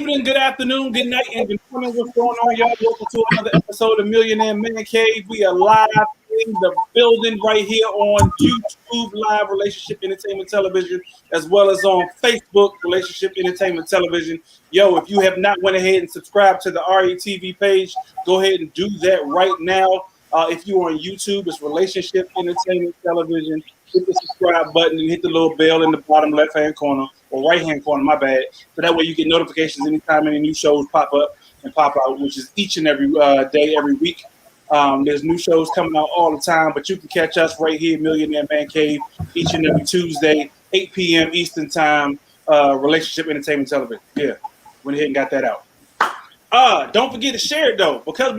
evening, good afternoon, good night, and good morning. What's going on, y'all? Welcome to another episode of Millionaire M.A.N. We are live in the building right here on YouTube Live Relationship Entertainment Television, as well as on Facebook Relationship Entertainment Television. Yo, if you have not went ahead and subscribed to the RETV page, go ahead and do that right now. If you're on YouTube, it's Relationship Entertainment Television. Hit the subscribe button and hit the little bell in the bottom left-hand corner or right-hand corner, my bad. So that way you get notifications anytime any new shows pop up and pop out, which is each and every day, every week. There's new shows coming out all the time, but you can catch us right here, Millionaire Man Cave, each and every Tuesday, 8 p.m. Eastern Time, Relationship Entertainment Television. Yeah, went ahead and got that out. Don't forget to share it, though, because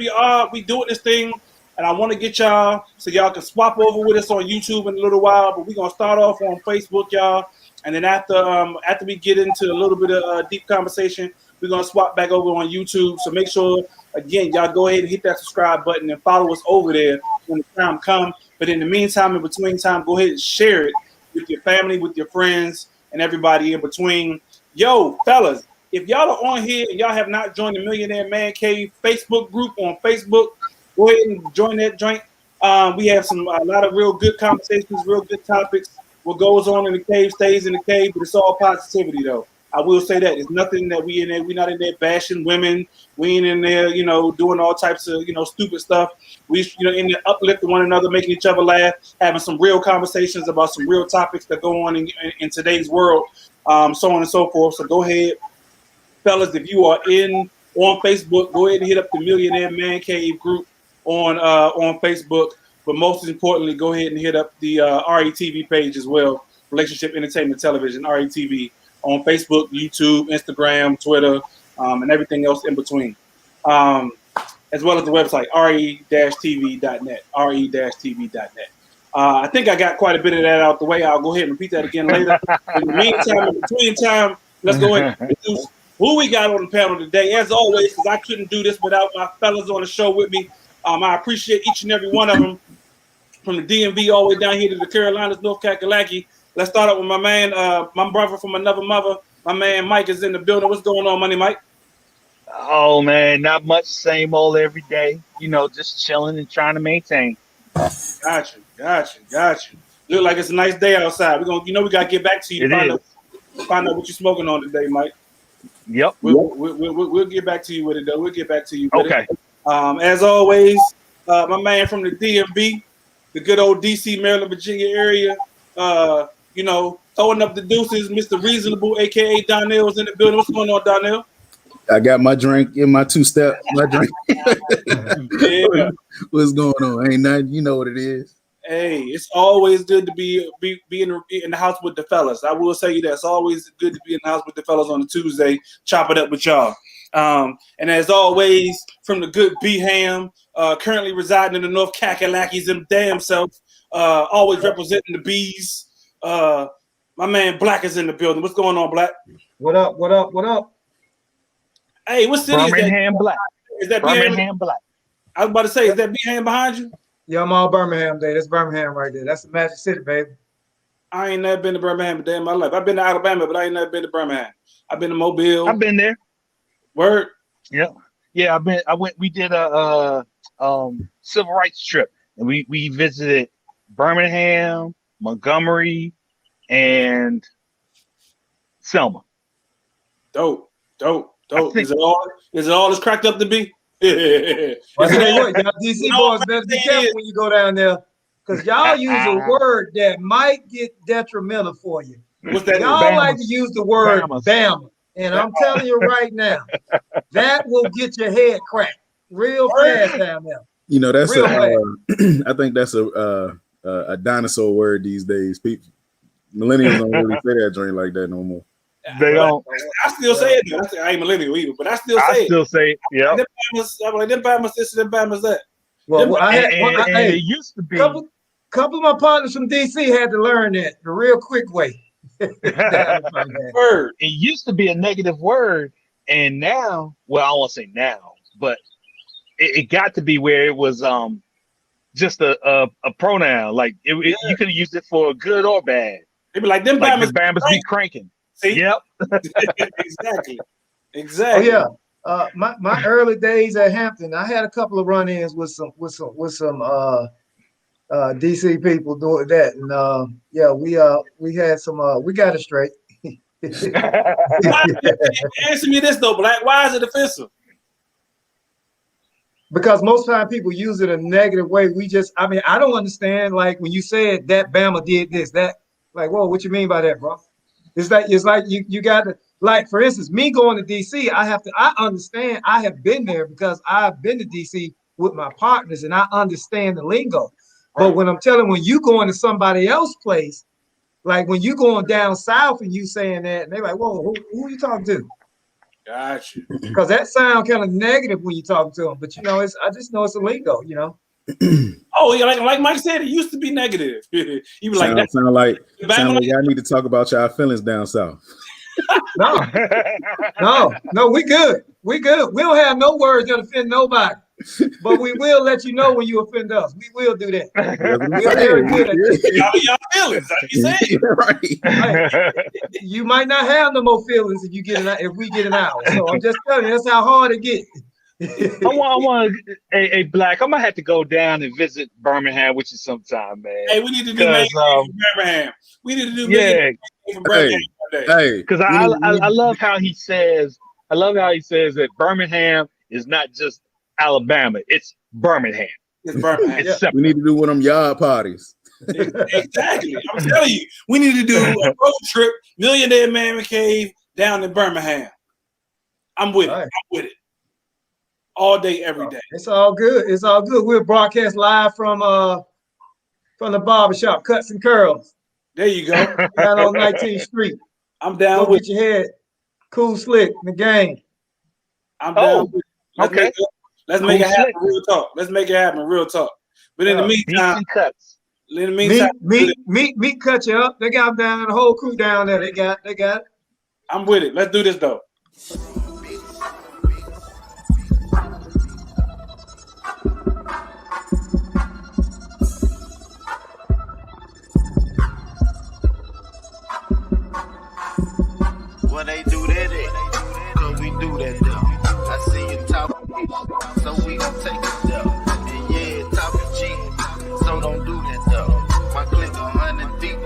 we doing this thing. And I want to get y'all so y'all can swap over with us on YouTube in a little while. But we're going to start off on Facebook, y'all. And then after we get into a little bit of deep conversation, we're going to swap back over on YouTube. So make sure, again, y'all go ahead and hit that subscribe button and follow us over there when the time comes. But in the meantime, in between time, go ahead and share it with your family, with your friends, and everybody in between. Yo, fellas, if y'all are on here and y'all have not joined the Millionaire Man Cave Facebook group on Facebook, go ahead and join that joint. We have a lot of real good conversations, real good topics. What goes on in the cave stays in the cave, but it's all positivity, though. I will say that it's nothing that we in there. We're not in there bashing women. We ain't in there, doing all types of, stupid stuff. We, in there uplifting one another, making each other laugh, having some real conversations about some real topics that go on in today's world, so on and so forth. So go ahead, fellas, if you are on Facebook, go ahead and hit up the Millionaire Man Cave group on Facebook, but most importantly, go ahead and hit up the RETV page as well, Relationship Entertainment Television, RETV, on Facebook, YouTube, Instagram, Twitter, and everything else in between, as well as the website, re-tv.net, re-tv.net. I think I got quite a bit of that out the way. I'll go ahead and repeat that again later. In the meantime, in between time, let's go ahead and introduce who we got on the panel today. As always, because I couldn't do this without my fellas on the show with me. I appreciate each and every one of them, from the DMV all the way down here to the Carolinas, North Kakalaki. Let's start up with my man, my brother from another mother. My man Mike is in the building. What's going on, Money Mike? Oh, man, not much. Same old every day. Just chilling and trying to maintain. Got you. Look like it's a nice day outside. We're gonna, we gotta get back to you to find out what you're smoking on today, Mike. Yep. We'll get back to you with it, though. We'll get back to you with it. As always, my man from the DMV, the good old DC, Maryland, Virginia area, throwing up the deuces, Mr. Reasonable, a.k.a. Donnell, is in the building. What's going on, Donnell? I got my drink in my two-step. My drink. Yeah. What's going on? Ain't nothing. You know what it is. Hey, it's always good to be in the house with the fellas. I will say you that. It's always good to be in the house with the fellas on a Tuesday, chop it up with y'all. And as always, from the good B-Ham, currently residing in the North Kakalakis and damn self, always representing the bees. My man Black is in the building. What's going on, Black? What up? Hey, what city Birmingham is that? Black. Is that Birmingham Black? I was about to say, is that B-Ham behind you? Yeah, I'm all Birmingham Day. That's Birmingham right there. That's the Magic City, baby. I ain't never been to Birmingham a day in my life. I've been to Alabama, but I ain't never been to Birmingham. I've been to Mobile. I've been there. Word. Yeah. We did a civil rights trip, and we visited Birmingham, Montgomery, and Selma. Dope. Is it all it's cracked up to be? Well, you know what, y'all DC boys better be careful when you go down there, because y'all use a word that might get detrimental for you. What's that? Y'all like to use the word Bama. And I'm telling you right now, that will get your head cracked real fast down there. That's I think that's a dinosaur word these days. People, millennials don't really say that joint like that no more. They don't. I still say it. I ain't millennial either, but I still say it. Yeah. I'm like, them Bama's this and them Bama's that. Well, it used to be. Couple of my partners from DC had to learn that the real quick way. Word. It used to be a negative word, and now, well, I won't say now, but it got to be where it was just a pronoun. Like you could have used it for good or bad. They be like, them like Bama's the Bama's be cranking. See? Yep. Exactly. Oh yeah. My early days at Hampton, I had a couple of run-ins with some DC people doing that, and yeah, we had some we got it straight. Answer me this though, Black. Why is it offensive? Because most time people use it in a negative way. I mean, I don't understand. Like when you said that Bama did this, that, like, whoa, what you mean by that, bro? It's like you got to, like, for instance, me going to DC, I understand. I have been there because I've been to DC with my partners, and I understand the lingo. But when you going to somebody else's place, like when you going down south and you saying that, and they're like, whoa, who are you talking to? Gotcha. Because that sound kind of negative when you talk to them. But I just know it's a lingo, Oh yeah, like Mike said, it used to be negative. You were like that. Sound like y'all need to talk about y'all feelings down south. No, we good. We don't have no words that offend nobody. But we will let you know when you offend us. We will do that. We're very good at that. Y'all feelings, like you said. Right. You might not have no more feelings if we get an hour. So I'm just telling you, that's how hard it gets. I want a Black. I'm gonna have to go down and visit Birmingham with you sometime, man. Hey, we need to do Birmingham. We need to do from Birmingham Hey, because I love how he says. I love how he says that Birmingham is not just Alabama; it's Birmingham. It's Birmingham. It's we need to do one of them yard parties. Exactly. I'm telling you, we need to do a road trip, Millionaire Man Cave down in Birmingham. I'm with it. I'm with it. All day, every day. It's all good. It's all good. We'll broadcast live from the barbershop, Cuts and Curls. There you go. Down on 19th Street. I'm down Go with get your head cool, slick, in the game. I'm down with it. Let's make it happen. Slick. Real talk. Let's make it happen. Real talk. But in the meantime, meat cut you up. They got down the whole crew down there. They got it. I'm with it. Let's do this though. Well, they do that, cause we do that though. I see you talking, so we gon' take it though. And yeah, talking cheap, so don't do that though. My click 100 deep.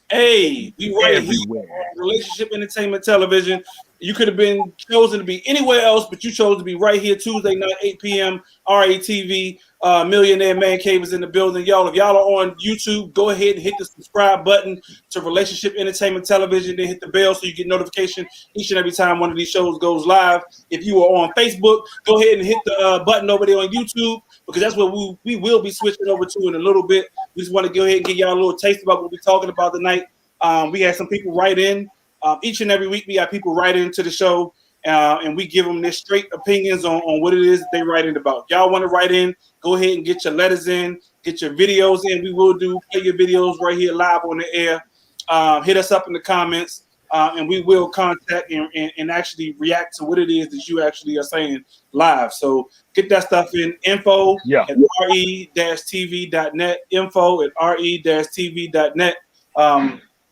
Hey, we right everywhere. Here on Relationship Entertainment Television. You could have been chosen to be anywhere else, but you chose to be right here Tuesday night, 8 p.m. RETV. Millionaire Man Cave is in the building. Y'all, if y'all are on YouTube, go ahead and hit the subscribe button to Relationship Entertainment Television. Then hit the bell so you get notification each and every time one of these shows goes live. If you are on Facebook, go ahead and hit the button over there on YouTube, because that's what we will be switching over to in a little bit. We just want to go ahead and give y'all a little taste about what we're talking about tonight. We had some people write in. Each and every week, we got people write into the show, and we give them their straight opinions on what it is they write in about. Y'all want to write in, go ahead and get your letters in, get your videos in. We will play your videos right here live on the air. Hit us up in the comments, and we will contact and actually react to what it is that you actually are saying live. So get that stuff in, info at re-tv.net, info at re-tv.net.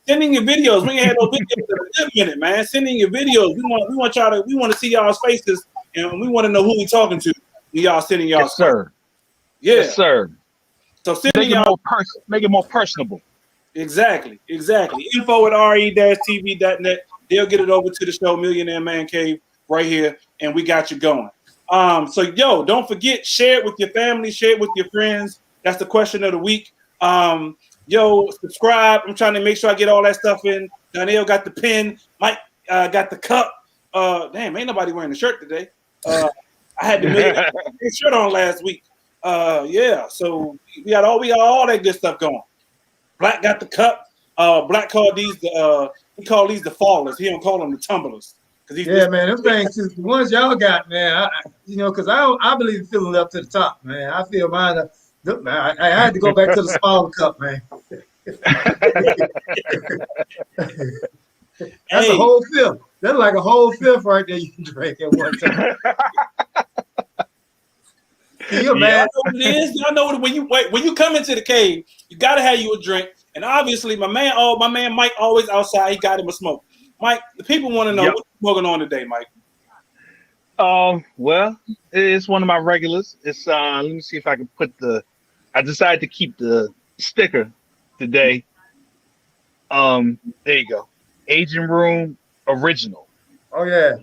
Sending your videos. We ain't had no videos in a good minute, man. Sending your videos. We want to see y'all's faces, and we want to know who we talking to. Y'all sending y'all. Yes, sir. Yeah. Yes, sir. So sending y'all make it more personable. Exactly. Info at re-tv.net. They'll get it over to the show Millionaire Man Cave right here, and we got you going. So don't forget, share it with your family, share it with your friends. That's the question of the week. Subscribe. I'm trying to make sure I get all that stuff in. Danielle got the pen. Mike got the cup. Damn, ain't nobody wearing the shirt today. I had the shirt on last week. So we got all that good stuff going. Black got the cup. Black called these he called these the fallers. He don't call them the tumblers. Man, them things, the ones y'all got, man. Because I believe in filling up to the top, man. I feel mine. I had to go back to the smaller cup, man. That's a whole fifth. That's like a whole fifth right there you can drink at one time. Can you Y'all imagine? know what it is. Y'all know when you come into the cave, you gotta have you a drink. And obviously, my man Mike always outside. He got him a smoke. Mike, the people want to know Yep. what's smoking on today, Mike. Well, it's one of my regulars. It's let me see if I can put I decided to keep the sticker today. There you go. Aging Room Original. Oh yeah.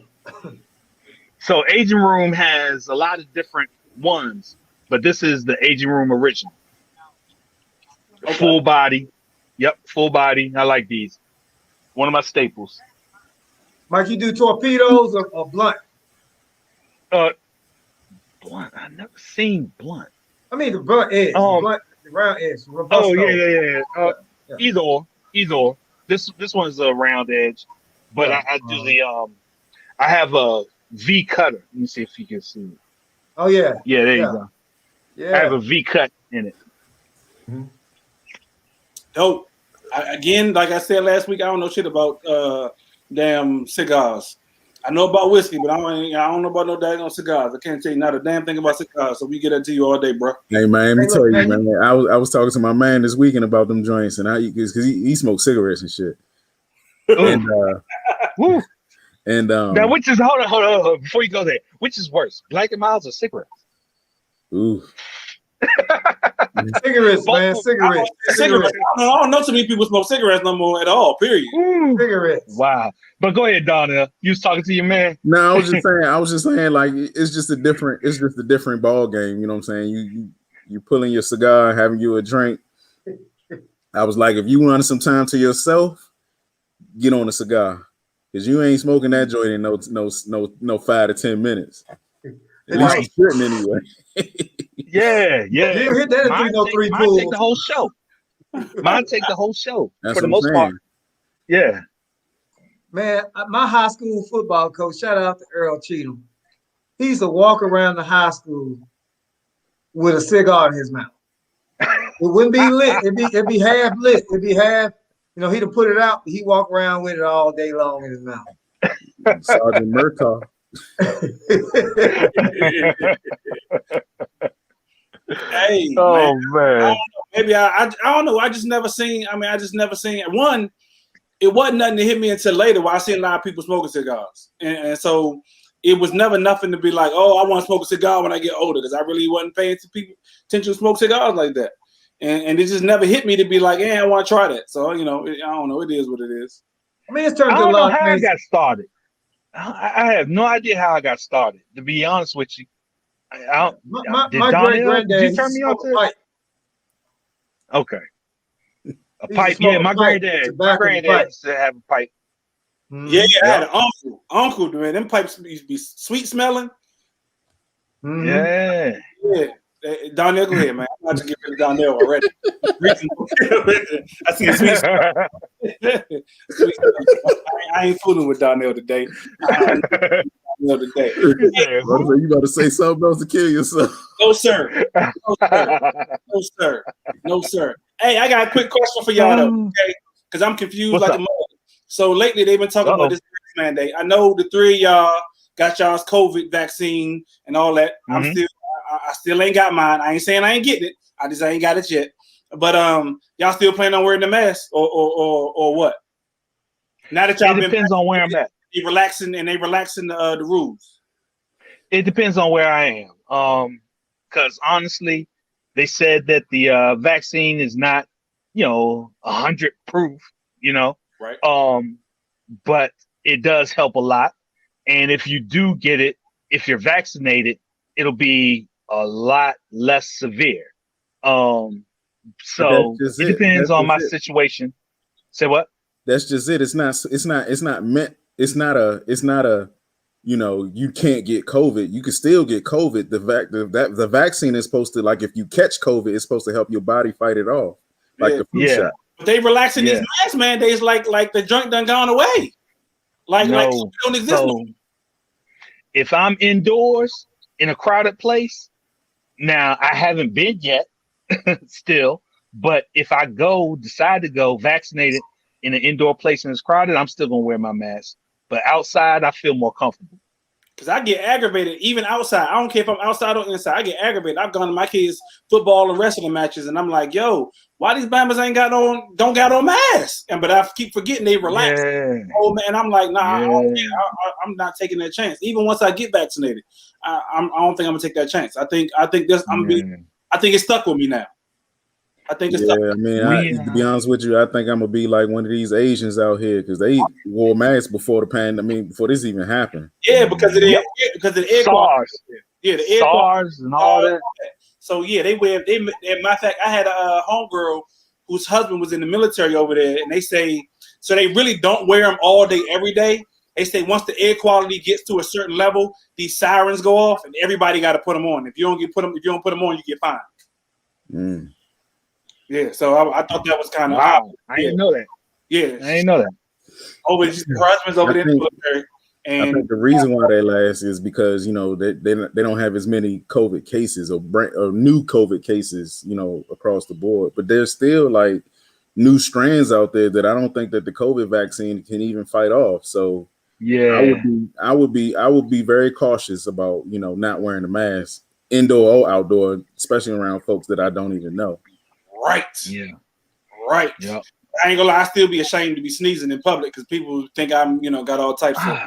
So Aging Room has a lot of different ones, but this is the Aging Room Original. Okay. Full body. Yep, full body. I like these. One of my staples. Mike, you do torpedoes or blunt? Blunt. I never seen blunt. I mean the blunt edge, the round edge, robusto. Oh yeah. Yeah. Either or. This one's a round edge, but I do the I have a V cutter. Let me see if you can see it. Oh yeah. Yeah, there you go. Yeah. I have a V cut in it. Dope. Again, like I said last week, I don't know shit about damn cigars. I know about whiskey, but I don't know about no daggone cigars. I can't tell you not a damn thing about cigars. So we get that to you all day, bro. Hey man, let me tell you, man, man. I was talking to my man this weekend about them joints, and because he smokes cigarettes and shit. Woo. And Now, which is hold on before you go there. Which is worse, Black and Milds or cigarettes? ooh, Cigarettes, man, cigarettes. Cigarettes. I don't know too many people smoke cigarettes no more at all. Period. Cigarettes. Wow. But go ahead, Donna. You was talking to your man. no, I was just saying, like it's just a different ball game. You know what I'm saying? You pulling your cigar, having you a drink. I was like, if you wanted some time to yourself, get on a cigar. Because you ain't smoking that joint in no 5 to 10 minutes. At least you shouldn't anyway. Yeah. You hit that in 303 Mine pool. take the whole show. Mine take the whole show. That's for the what most I'm part. saying. Yeah. Man, my high school football coach, shout out to Earl Cheatham. He used to walk around the high school with a cigar in his mouth. It wouldn't be lit. It'd be half lit. It'd be half, he'd have put it out, but he'd walk around with it all day long in his mouth. Sergeant Murtaugh. Hey, man. Maybe I don't know. I just never seen one. It wasn't nothing to hit me until later. Where I seen a lot of people smoking cigars, and so it was never nothing to be like, oh, I want to smoke a cigar when I get older, because I really wasn't paying attention to smoke cigars like that, and it just never hit me to be like, yeah, I want to try that. So I don't know. It is what it is. I mean, it's turned I to a don't know lot of how I things. got started. I have no idea how I got started. To be honest with you, My did great Donnell, granddad, did you turn me on to it? Okay. A pipe, yeah. My granddad used to have a pipe. Yeah, I had an uncle, man. Them pipes used to be sweet smelling. Yeah. Donnell, go ahead, man. I'm about to get rid of Donnell already. I see a sweet smell. I ain't fooling with Donnell today. You about to say something else to kill yourself? No, sir. No, sir. Hey, I got a quick question for y'all, though, okay? Because I'm confused What's like up? a mother. So lately they've been talking about this mandate. I know the three of y'all got y'all's COVID vaccine and all that. Mm-hmm. I still ain't got mine. I ain't saying I ain't getting it. I just ain't got it yet. But y'all still planning on wearing the mask or what? Now that y'all it depends on where I'm at. They relaxing the rules. It depends on where I am. Because honestly, they said that the vaccine is not, 100 proof, Right. But it does help a lot. And if you do get it, if you're vaccinated, it'll be a lot less severe. So it depends on my situation. Say what? That's just it. It's not meant. It's not a. You can't get COVID. You can still get COVID. The vaccine is supposed to, like, if you catch COVID, it's supposed to help your body fight it off, like the flu shot. But they relaxing these mask mandates like the junk done gone away. Like don't exist no more. If I'm indoors in a crowded place, now I haven't been yet, still. But if I decide to go vaccinated in an indoor place and it's crowded, I'm still gonna wear my mask. But outside, I feel more comfortable. Because I get aggravated even outside. I don't care if I'm outside or inside. I get aggravated. I've gone to my kids' football and wrestling matches, and I'm like, yo, why these Bama's don't got on masks? But I keep forgetting they relax. Yeah. Oh man, I'm like, nah, I don't Yeah. care. I'm not taking that chance. Even once I get vaccinated, I don't think I'm gonna take that chance. I think this. I think it's stuck with me now. I think it's stuck. I mean, to be honest with you, I think I'm gonna be like one of these Asians out here because they wore masks before the pandemic, before this even happened. Yeah, because of the air SARS. quality. Yeah, the air SARS and all that. So yeah, they wear. Matter of fact, I had a homegirl whose husband was in the military over there, and they say so they really don't wear them all day, every day. They say once the air quality gets to a certain level, these sirens go off, and everybody got to put them on. If you don't put them on, you get fined. Mm. Yeah, so I thought that was kind of wow. I didn't know that. Yeah, I didn't know that. her husband's over there in the military, I think the reason why they last is because they don't have as many COVID cases or new COVID cases across the board, but there's still like new strands out there that I don't think that the COVID vaccine can even fight off. So yeah, I would be very cautious about not wearing a mask indoor or outdoor, especially around folks that I don't even know. Right. Yeah. Right. Yep. I ain't gonna lie, I still be ashamed to be sneezing in public because people think I'm, got all types of.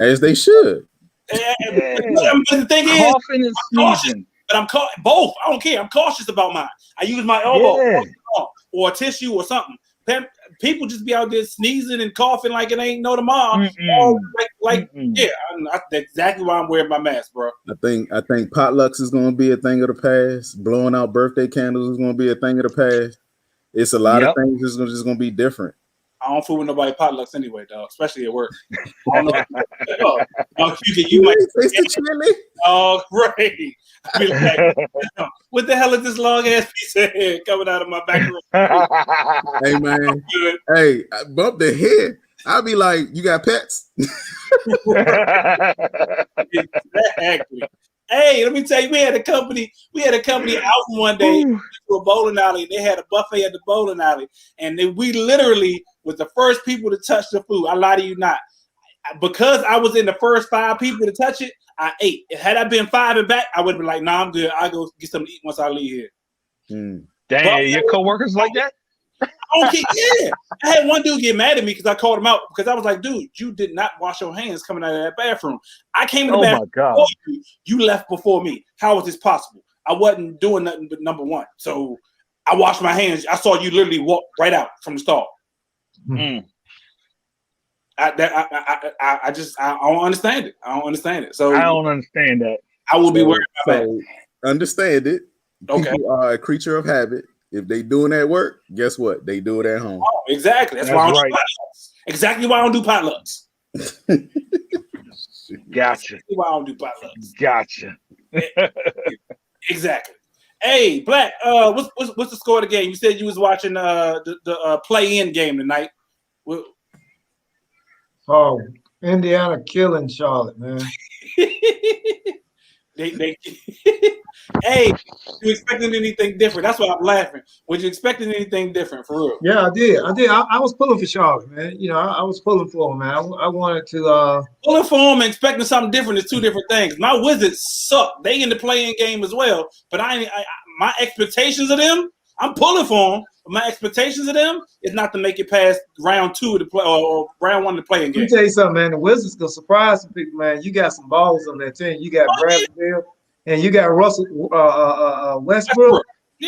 As they should. But the thing is, coughing and sneezing. But I'm both. I don't care. I'm cautious about mine. I use my elbow or a tissue or something. People just be out there sneezing and coughing like it ain't no tomorrow. Yeah, that's exactly why I'm wearing my mask, bro. I think potlucks is going to be a thing of the past. Blowing out birthday candles is going to be a thing of the past. It's a lot of things that's just going to be different. I don't fool with nobody potlucks anyway, dog. Especially at work. I don't know. You might taste the chili. Oh, great! I be like, what the hell is this long ass piece of hair coming out of my back room? Hey man, hey, I bump the head. I'll be like, you got pets? Exactly. Hey, let me tell you, we had a company out one day to a bowling alley. They had a buffet at the bowling alley, and we literally was the first people to touch the food. I lie to you not. Because I was in the first 5 people to touch it, I ate. Had I been 5 and back, I would have been like, nah, I'm good. I'll go get something to eat once I leave here. Dang, your coworkers like that? Yeah. I had one dude get mad at me because I called him out because I was like, dude, you did not wash your hands coming out of that bathroom. I came in the bathroom before you. You left before me. How was this possible? I wasn't doing nothing but number one. So I washed my hands. I saw you literally walk right out from the stall. I don't understand it. I don't understand it. So I don't understand that. I will be worried about that. Understand it. Okay. People are a creature of habit. If they doing that work, guess what? They do it at home. Oh, exactly. That's why I don't do potlucks. Exactly why I don't do potlucks. Gotcha. That's why I don't do potlucks. Gotcha. Exactly. Hey, Black. What's the score of the game? You said you was watching the play-in game tonight. Oh, Indiana killing Charlotte, man. They Hey, you expecting anything different? That's why I'm laughing. Was you expecting anything different for real? Yeah, I did. I was pulling for Charlotte, man. I was pulling for him, man. I wanted to pulling for him and expecting something different is two different things. My Wizards suck. They in the playing game as well, but my expectations of them, I'm pulling for them. But my expectations of them is not to make it past round 2 of the play or round 1 of the playing game. Let me tell you something, man. The Wizards gonna surprise some people, man. You got some balls on that team. You got Bradley and you got Russell Westbrook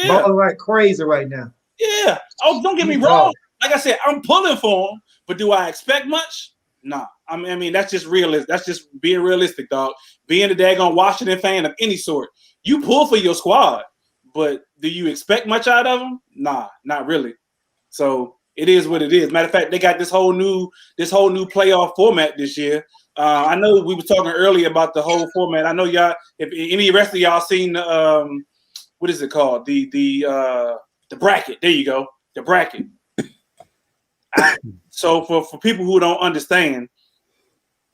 balling like crazy right now. Yeah. Oh, don't get me wrong. Like I said, I'm pulling for them, but do I expect much? Nah. I mean, that's just realistic. That's just being realistic, dog. Being a daggone Washington fan of any sort, you pull for your squad, but do you expect much out of them? Nah, not really. So it is what it is. Matter of fact, they got this whole new playoff format this year. I know we were talking earlier about the whole format. I know y'all, if any rest of y'all seen what is it called? The bracket. There you go. The bracket. So for people who don't understand,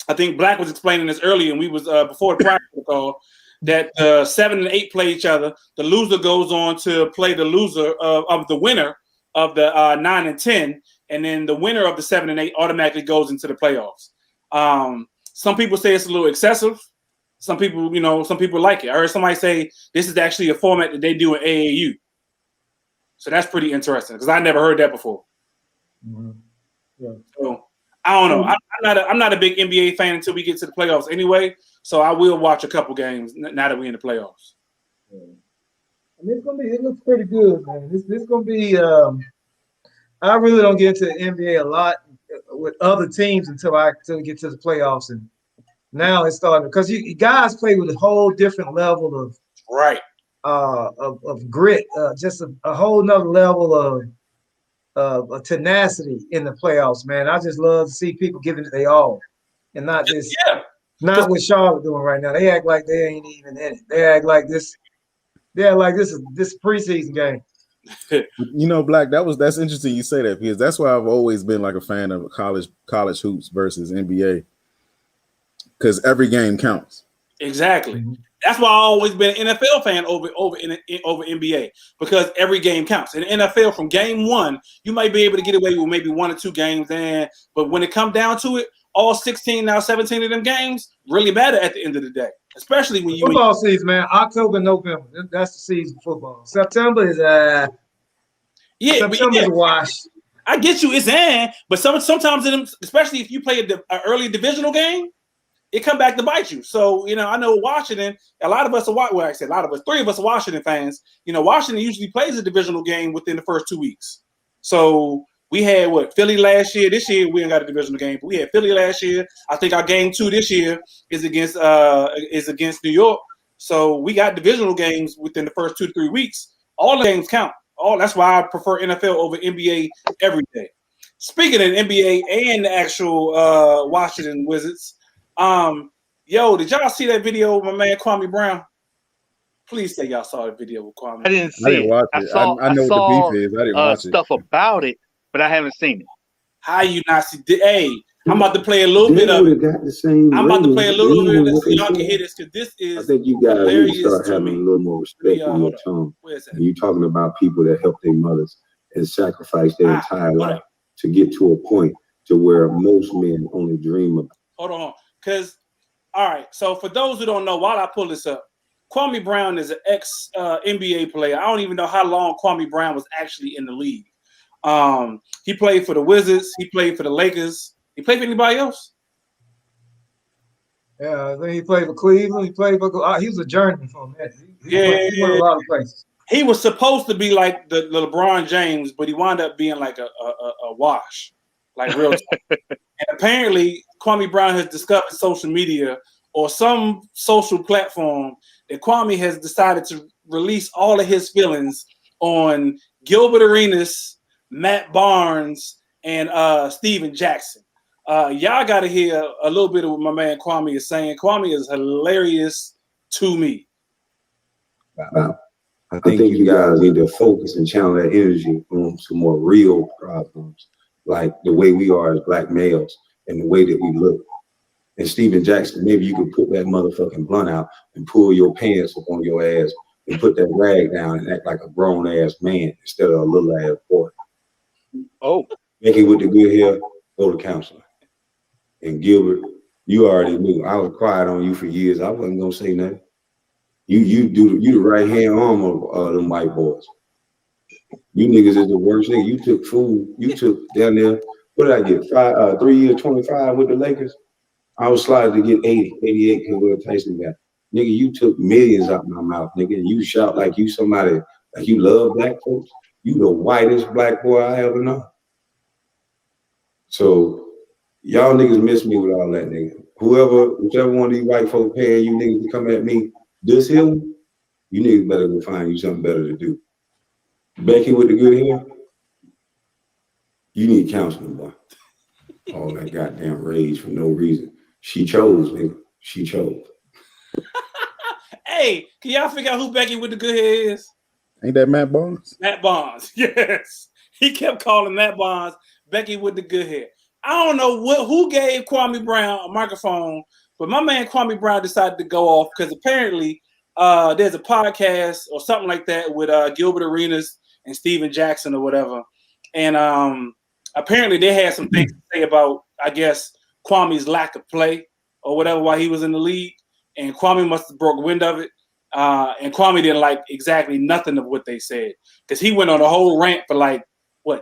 I think Black was explaining this earlier, and we was before the practice call that 7 and 8 play each other. The loser goes on to play the loser of the winner of the 9 and 10, and then the winner of the 7 and 8 automatically goes into the playoffs. Some people say it's a little excessive. some people, some people like it. I heard somebody say this is actually a format that they do in AAU. So that's pretty interesting because I never heard that before. Mm-hmm. Yeah. So I don't know. I'm not a big NBA fan until we get to the playoffs anyway. So I will watch a couple games now that we're in the playoffs. Yeah. I mean, it looks pretty good, man. This gonna be. I really don't get into the NBA a lot with other teams until we get to the playoffs, and now it's starting because you guys play with a whole different level of right of grit, just a whole nother level of tenacity in the playoffs, man. I just love to see people giving it their all, and not just not what Charlotte doing right now. They act like they ain't even in it. They act like this. They act like this is preseason game. Black, that's interesting you say that because that's why I've always been like a fan of college hoops versus NBA because every game counts. Exactly. Mm-hmm. That's why I've always been an NFL fan over NBA because every game counts. In the NFL, from game one, you might be able to get away with maybe 1 or 2 games, but when it comes down to it, all 16, now 17 of them games really matter at the end of the day, especially when football season, man. October, November, that's the season for football. September is September's a wash. I get you, it's but sometimes, especially if you play an early divisional game, it come back to bite you. So, I know Washington, a lot of us are, well, I said a lot of us, 3 of us are Washington fans. Washington usually plays a divisional game within the first 2 weeks. So we had Philly last year. This year we ain't got a divisional game, but we had Philly last year. I think our game 2 this year is against New York. So we got divisional games within the first 2 to 3 weeks. All the games count. That's why I prefer NFL over NBA every day. Speaking of NBA and the actual Washington Wizards, did y'all see that video with my man Kwame Brown? Please say y'all saw the video with Kwame. I didn't see it. Watch it. I know what the beef is. I didn't watch stuff about it, but I haven't seen it. How you not see? Hey, I'm about to play a little bit of it. I'm about to play a little bit of it so y'all can hear this because this is. I think you guys need to start having a little more respect in your tone. And you talking about people that help their mothers and sacrifice their entire life to get to a point to where most men only dream of. Hold on, because all right. So for those who don't know, while I pull this up, Kwame Brown is an ex NBA player. I don't even know how long Kwame Brown was actually in the league. He played for the Wizards. He played for the Lakers. He played for anybody else? Yeah, I think he played for Cleveland. He played for. He was a journeyman for him. He went a lot of places. He was supposed to be like the LeBron James, but he wound up being like a wash, like real. And apparently, Kwame Brown has discovered social media or some social platform that Kwame has decided to release all of his feelings on Gilbert Arenas, Matt Barnes, and Steven Jackson. Y'all got to hear a little bit of what my man Kwame is saying. Kwame is hilarious to me. Wow. I think you guys need to focus and channel that energy on some more real problems, like the way we are as black males and the way that we look. And Steven Jackson, maybe you could put that motherfucking blunt out and pull your pants up on your ass and put that rag down and act like a grown ass man instead of a little ass boy. Oh, Becky with the good hair, go to counseling. And Gilbert, you already knew. I was quiet on you for years. I wasn't gonna say nothing. You the right hand arm of them white boys. You niggas is the worst nigga. You took food. You took down there. What did I get? 3 years, 25 with the Lakers. I was sliding to get 80, 88 because Will Tyson got. Nigga, you took millions out my mouth, nigga, and you shout like you somebody, like you love black folks. You the whitest black boy I ever know. So y'all niggas miss me with all that, nigga. Whichever one of these white folk paying you niggas to come at me this hill, you niggas better go find you something better to do. Becky with the good hair, you need counseling, boy. All that goddamn rage for no reason. She chose, nigga. She chose. Hey, can y'all figure out who Becky with the good hair is? Ain't that Matt Barnes? Matt Barnes, yes. He kept calling Matt Barnes Becky with the good hair. I don't know who gave Kwame Brown a microphone, but my man Kwame Brown decided to go off because apparently there's a podcast or something like that with Gilbert Arenas and Steven Jackson or whatever. And apparently they had some things to say about, I guess, Kwame's lack of play or whatever while he was in the league. and Kwame must have broke wind of it. And Kwame didn't like exactly nothing of what they said because he went on a whole rant for like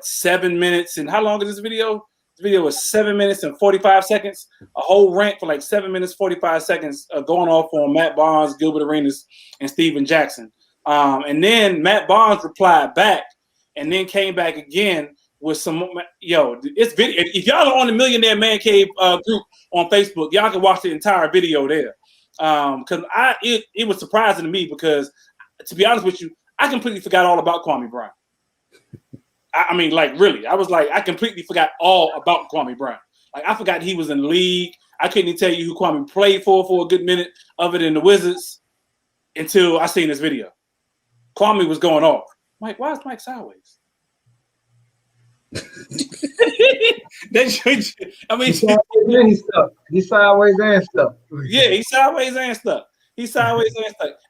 7 minutes. And how long is this video? This video was 7 minutes and 45 seconds. A whole rant for like 7 minutes 45 seconds, going off on Matt Barnes, Gilbert Arenas, and Steven Jackson. And then Matt Barnes replied back, and then came back again with some it's video. If y'all are on the Millionaire Man Cave group on Facebook, y'all can watch the entire video there. Because it was surprising to me because, to be honest with you, I completely forgot all about Kwame Brown. I mean, like, really, I was like, I completely forgot all about Kwame Brown. Like, I forgot he was in the league. I couldn't even tell you who Kwame played for a good minute of it in the Wizards until I seen this video. Kwame was going off. Mike, why is Mike sideways? I mean, he's sideways and stuff. Yeah, he's sideways and stuff.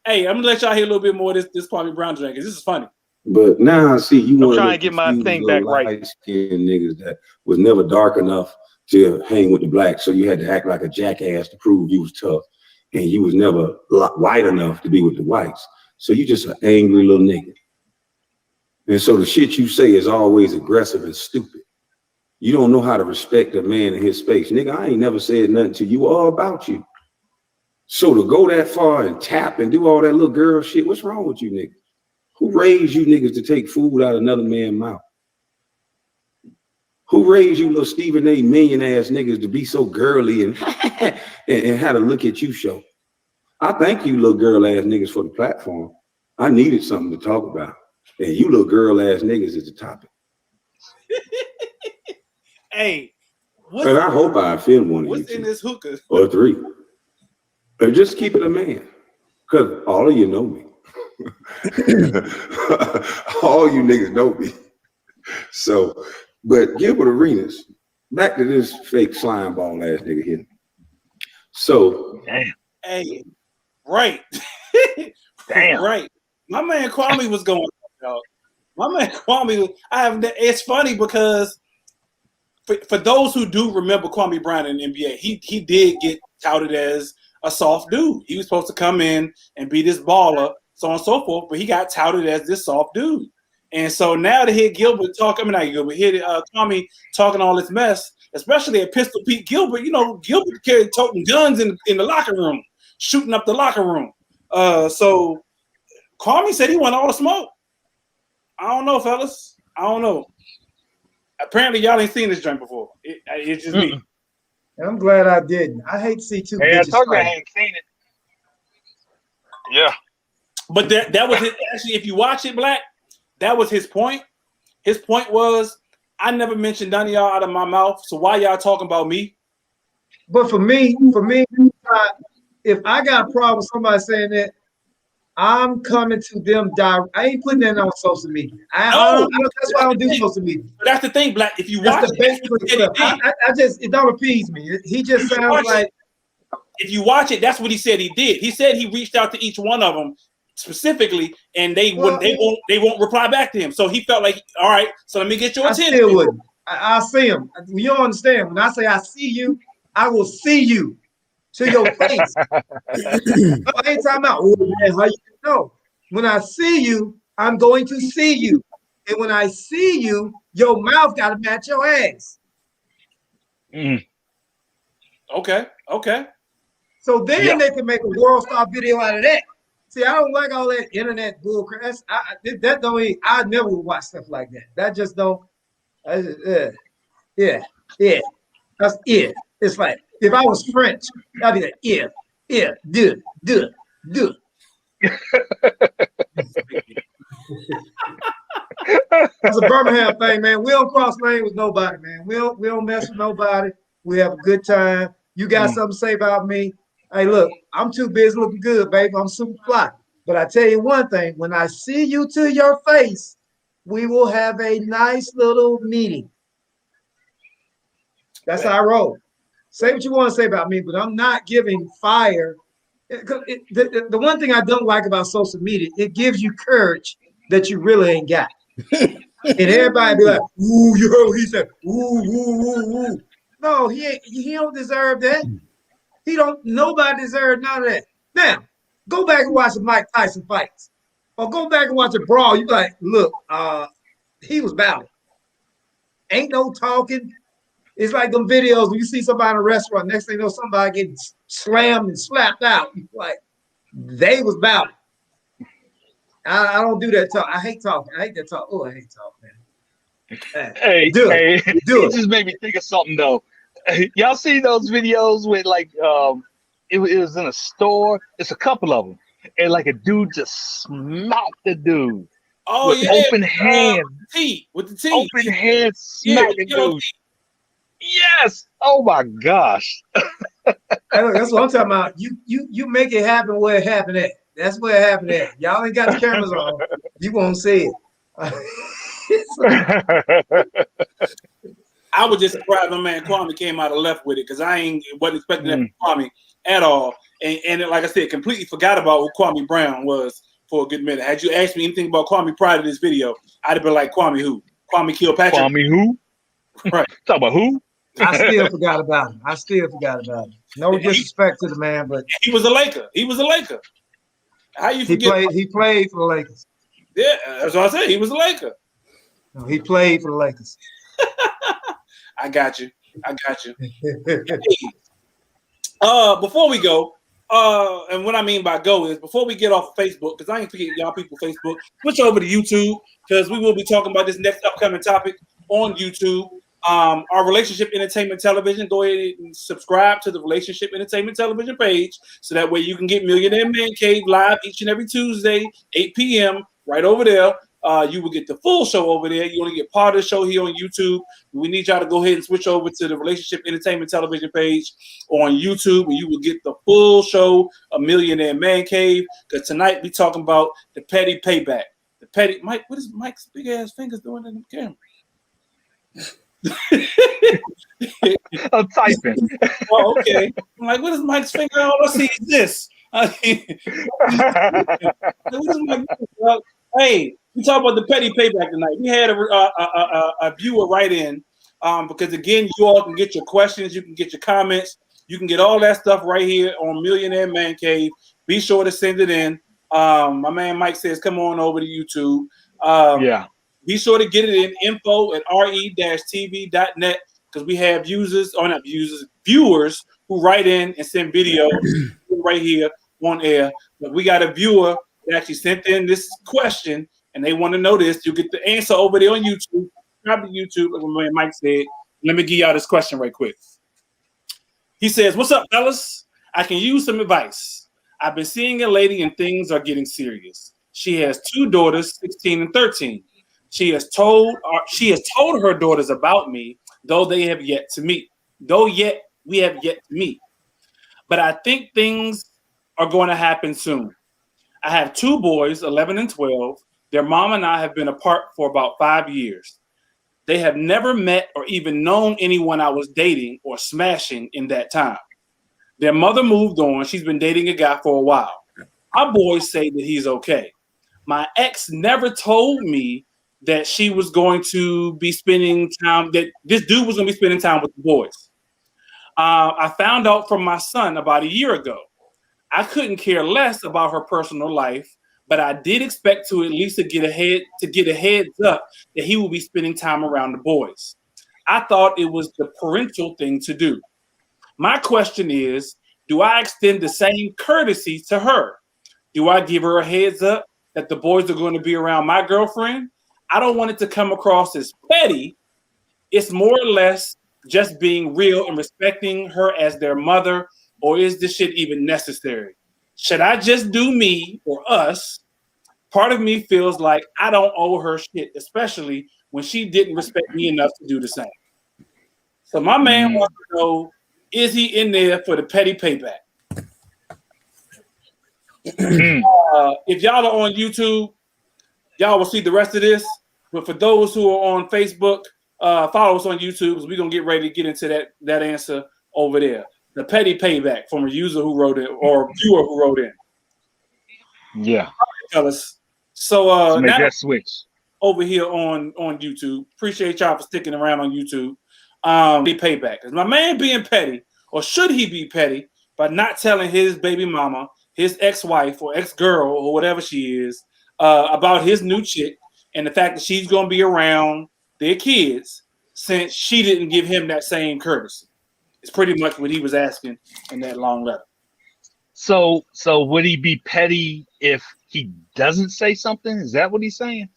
Hey, I'm gonna let y'all hear a little bit more of this Kwame Brown drag because this is funny. But now I see you want to get my thing back right. Light-skinned niggas that was never dark enough to hang with the blacks, so you had to act like a jackass to prove you was tough, and you was never white enough to be with the whites. So you just an angry little nigga. And so the shit you say is always aggressive and stupid. You don't know how to respect a man in his space. Nigga, I ain't never said nothing to you all about you. So to go that far and tap and do all that little girl shit, what's wrong with you niggas? Who raised you niggas to take food out of another man's mouth? Who raised you little Stephen A. million ass niggas to be so girly and and how to look at you show? I thank you little girl ass niggas for the platform. I needed something to talk about. And you little girl ass niggas is the topic. Hey, and I hope I offend one of you. What's in this hookah? Or three. Or just keep it a man. Because all of you know me. All you niggas know me. So, but Gilbert Arenas, back to this fake slime ball ass nigga here. So, damn. Hey, right. Damn. Right. My man Kwame was going, dog. My man Kwame, it's funny because for those who do remember Kwame Brown in the NBA, he did get touted as a soft dude. He was supposed to come in and be this baller, so on and so forth, but he got touted as this soft dude. And so now to hear Gilbert talk, hear Kwame talking all this mess, especially at Pistol Pete Gilbert, Gilbert carried toting guns in the locker room, shooting up the locker room. So Kwame said he want all the smoke. I don't know, fellas. I don't know. Apparently, y'all ain't seen this joint before. It's just me. I'm glad I didn't. I hate to see two bitches. I told you I ain't seen it. Yeah. But that was actually, if you watch it, Black, that was his point. His point was, I never mentioned none of y'all out of my mouth, so why y'all talking about me? But for me, if I got a problem with somebody saying that, I'm coming to them direct. I ain't putting that on social media. That's why I don't do social media. But that's the thing, Black. If you watch it don't appease me. He just sounds like. If you watch it, that's what he said he did. He said he reached out to each one of them specifically, and they won't reply back to him. So he felt like, all right, so let me get your attention. I still wouldn't. I see him. You don't understand. When I say I see you, I will see you to your face. I ain't talking about, oh man, how you know? When I see you, I'm going to see you. And when I see you, your mouth got to match your ass. Mm. Okay. So then they can make a world star video out of that. See, I don't like all that internet bullcrap. I never would watch stuff like that. That just don't. Yeah. That's it. It's like if I was French, I'd be like, do. That's a Birmingham thing, man. We don't cross lane with nobody, man. We don't mess with nobody. We have a good time. You got something to say about me? Hey, look, I'm too busy looking good, baby. I'm super fly. But I tell you one thing, when I see you to your face, we will have a nice little meeting. That's how I roll. Say what you want to say about me, but I'm not giving fire. The one thing I don't like about social media, it gives you courage that you really ain't got. And everybody be like, ooh, you heard what he said, ooh. No, he don't deserve that. Nobody deserves none of that. Now, go back and watch the Mike Tyson fights. Or go back and watch a brawl. You be like, look, he was battling. Ain't no talking. It's like them videos when you see somebody in a restaurant, next thing you know, somebody getting slammed and slapped out. Like, they was battling. I don't do that talk. I hate talking. I hate that talk. Oh, I hate talking, man. Hey, Do hey, it. Do it just made me think of something though. Y'all see those videos with like it was in a store. It's a couple of them, and like a dude just smacked the dude Oh with yeah, open hand, with the T. open hand Yeah, smack the dude. Yes. Oh my gosh. Hey, look, that's what I'm talking about. You make it happen where it happened at. That's where it happened at. Y'all ain't got the cameras on. You won't see it. I was just surprised my man Kwame came out of left with it because I wasn't expecting that from Kwame at all. And like I said, completely forgot about who Kwame Brown was for a good minute. Had you asked me anything about Kwame prior to this video, I'd have been like, Kwame who? Kwame Kilpatrick? Kwame who? Right. Talk about who? I still forgot about him. No disrespect to the man, but he was a Laker. How you forget? He played for the Lakers. Yeah, that's what I said. He was a Laker. No, he played for the Lakers. I got you. Before we go, and what I mean by go is before we get off of Facebook, because I ain't forget y'all people Facebook, switch over to YouTube because we will be talking about this next upcoming topic on YouTube. Our Relationship Entertainment Television. Go ahead and subscribe to the Relationship Entertainment Television page so that way you can get Millionaire Man Cave live each and every Tuesday, 8 p.m. right over there. You will get the full show over there. You only get part of the show here on YouTube. We need y'all to go ahead and switch over to the Relationship Entertainment Television page on YouTube, where you will get the full show of Millionaire Man Cave. Because tonight we talking about the petty payback. The petty Mike. What is Mike's big ass fingers doing in the camera? I'm typing. Oh, okay. I'm like, what is Mike's finger? All I see is this. Hey, we talk about the petty payback tonight. We had a viewer write in because again, you all can get your questions, you can get your comments, you can get all that stuff right here on Millionaire Man Cave. Be sure to send it in. My man Mike says, come on over to YouTube. Yeah. Be sure to get it in info@re-tv.net because we have viewers who write in and send videos right here on air. But we got a viewer that actually sent in this question and they want to know this. You get the answer over there on YouTube. Probably YouTube, like my man Mike said. Let me give y'all this question right quick. He says, what's up, fellas? I can use some advice. I've been seeing a lady and things are getting serious. She has 2 daughters, 16 and 13. She has told her daughters about me, though we have yet to meet. But I think things are going to happen soon. I have 2 boys, 11 and 12. Their mom and I have been apart for about 5 years. They have never met or even known anyone I was dating or smashing in that time. Their mother moved on. She's been dating a guy for a while. Our boys say that he's okay. My ex never told me that she was going to be spending time, that this dude was going to be spending time with the boys. I found out from my son about a year ago. I couldn't care less about her personal life, but I did expect to at least get a heads up that he will be spending time around the boys. I thought it was the parental thing to do. My question is, do I extend the same courtesy to her? Do I give her a heads up that the boys are going to be around my girlfriend? I don't want it to come across as petty. It's more or less just being real and respecting her as their mother, or is this shit even necessary? Should I just do me or us? Part of me feels like I don't owe her shit, especially when she didn't respect me enough to do the same. So my man wants to know, is he in there for the petty payback? If y'all are on YouTube, y'all will see the rest of this. But for those who are on Facebook, follow us on YouTube because we're going to get ready to get into that answer over there. The petty payback from a user who wrote it or viewer who wrote in. Yeah. Fellas. So make now that switch over here on YouTube. Appreciate y'all for sticking around on YouTube. The payback. Is my man being petty, or should he be petty by not telling his baby mama his ex-wife or ex-girl or whatever she is about his new chick and the fact that she's going to be around their kids since she didn't give him that same courtesy. It's pretty much what he was asking in that long letter. So would he be petty if he doesn't say something? Is that what he's saying?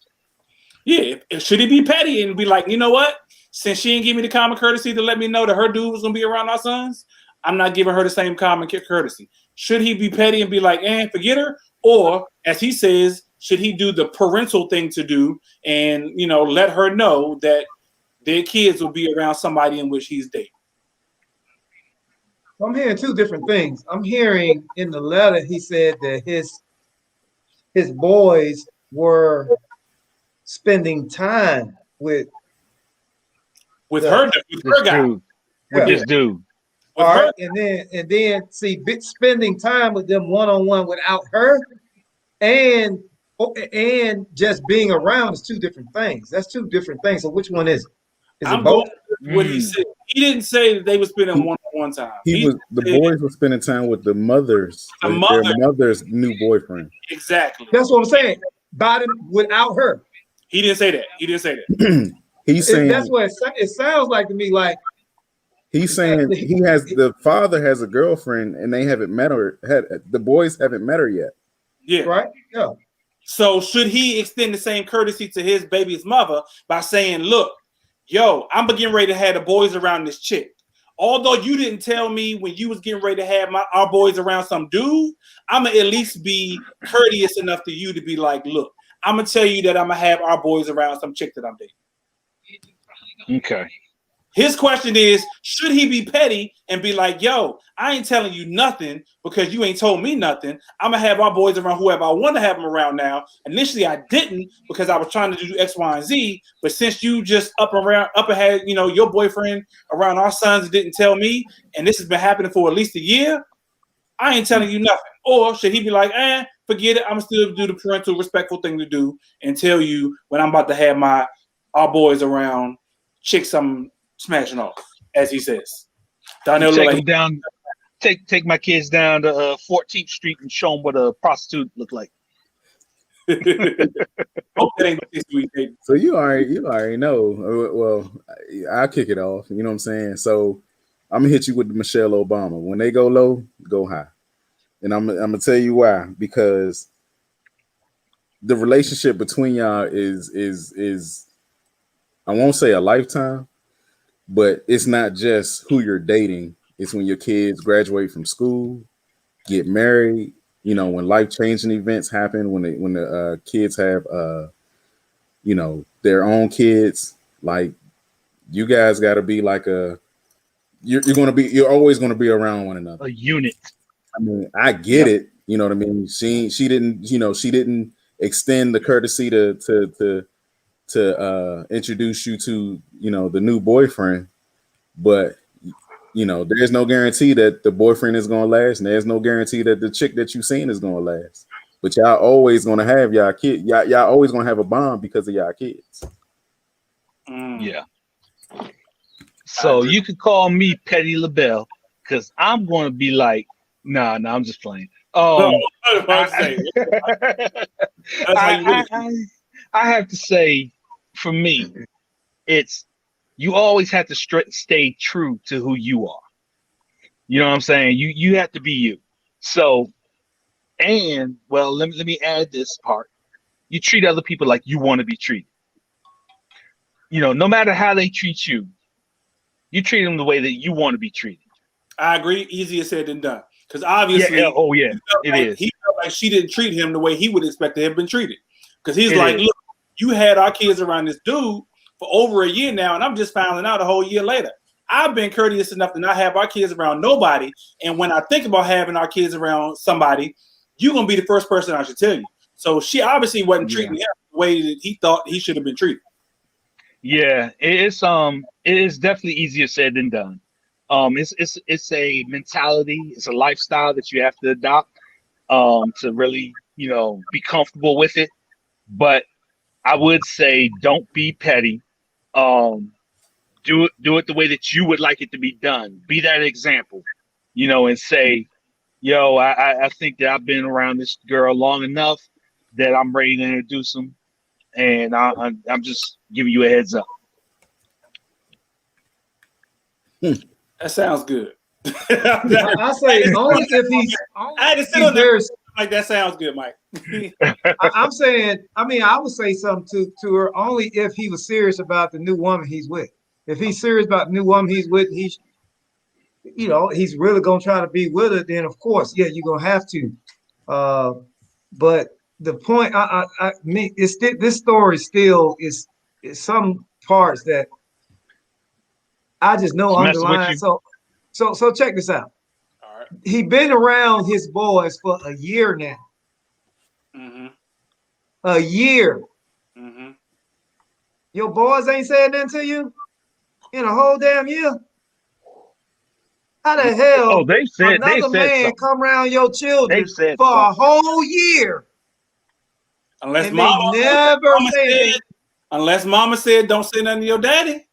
Yeah, should he be petty and be like, you know what? Since she didn't give me the common courtesy to let me know that her dude was going to be around our sons, I'm not giving her the same common courtesy. Should he be petty and be like, forget her? Or, as he says, should he do the parental thing to do and, let her know that their kids will be around somebody in which he's dating? I'm hearing two different things. I'm hearing in the letter he said that his boys were spending time with her guy. Dude. With this dude. All right, and then see, spending time with them one-on-one without her and just being around is two different things. That's two different things. So which one is it? Is it both? What he said. He didn't say that they were spending one-on-one time. The boys were spending time with their mother's new boyfriend. Exactly. That's what I'm saying. About him without her. He didn't say that. He's saying that's what it sounds like to me. Like he's saying the father has a girlfriend and they haven't met her. The boys haven't met her yet. Yeah. Right. Yeah. So should he extend the same courtesy to his baby's mother by saying, "Look, yo, I'm getting ready to have the boys around this chick. Although you didn't tell me when you was getting ready to have our boys around some dude, I'm gonna at least be courteous enough to you to be like, look, I'm gonna tell you that I'm gonna have our boys around some chick that I'm dating." Okay. His question is, should he be petty and be like, yo, I ain't telling you nothing because you ain't told me nothing. I'm going to have our boys around whoever I want to have them around now. Initially, I didn't because I was trying to do X, Y, and Z. But since you just up ahead, your boyfriend around our sons didn't tell me, and this has been happening for at least a year, I ain't telling you nothing. Or should he be like, forget it. I'm still do the parental respectful thing to do and tell you when I'm about to have our boys around chicks I'm smashing off, as he says. Donnell take my kids down to 14th Street and show them what a prostitute look like. So you already know. Well, I'll kick it off. You know what I'm saying? So I'm gonna hit you with the Michelle Obama. When they go low, go high. And I'm gonna tell you why. Because the relationship between y'all is I won't say a lifetime, but it's not just who you're dating. It's when your kids graduate from school, get married, when life-changing events happen, when the kids have their own kids. Like, you guys got to be like you're always going to be around one another. A unit. I mean, I get it. You know what I mean? She didn't extend the courtesy to introduce you to the new boyfriend, but there's no guarantee that the boyfriend is going to last, and there's no guarantee that the chick that you seen is going to last. But y'all always going to have y'all kid. Y'all always going to have a bond because of y'all kids. Yeah. So you could call me Petty LaBelle because I'm going to be like, nah, I'm just playing. I have to say, for me, it's you always have to stay true to who you are. You know what I'm saying? You have to be you. So, and well, let me add this part. You treat other people like you want to be treated. No matter how they treat you, you treat them the way that you want to be treated. I agree. Easier said than done. Because obviously, he felt like she didn't treat him the way he would expect to have been treated. Because he's look, you had our kids around this dude for over a year now, and I'm just finding out a whole year later. I've been courteous enough to not have our kids around nobody. And when I think about having our kids around somebody, you're going to be the first person I should tell you. So she obviously wasn't treating him the way that he thought he should have been treated. Yeah, it is definitely easier said than done. It's a mentality, it's a lifestyle that you have to adopt to really, be comfortable with it. But I would say don't be petty. Do it the way that you would like it to be done. Be that example, and say, Yo, I think that I've been around this girl long enough that I'm ready to introduce him, and I'm just giving you a heads up. That sounds good. I say only if he's I had to sit on that very. like that sounds good, Mike. I'm saying, I mean, I would say something to her only if he was serious about the new woman he's with. If he's serious about the new woman he's with, he's, he's really gonna try to be with her. Then of course, yeah, you're gonna have to. But the point, this story still is some parts that I just know It's messing with underlying. you. So check this out. All right. He been around his boys for a year now. Mm-hmm. A year. Mm-hmm. Your boys ain't said nothing to you in a whole damn year. How the Oh, hell they another said man something. come around your They children said for a something. whole year Unless and they mama, never mama say anything? said, unless mama said, don't say nothing to your daddy.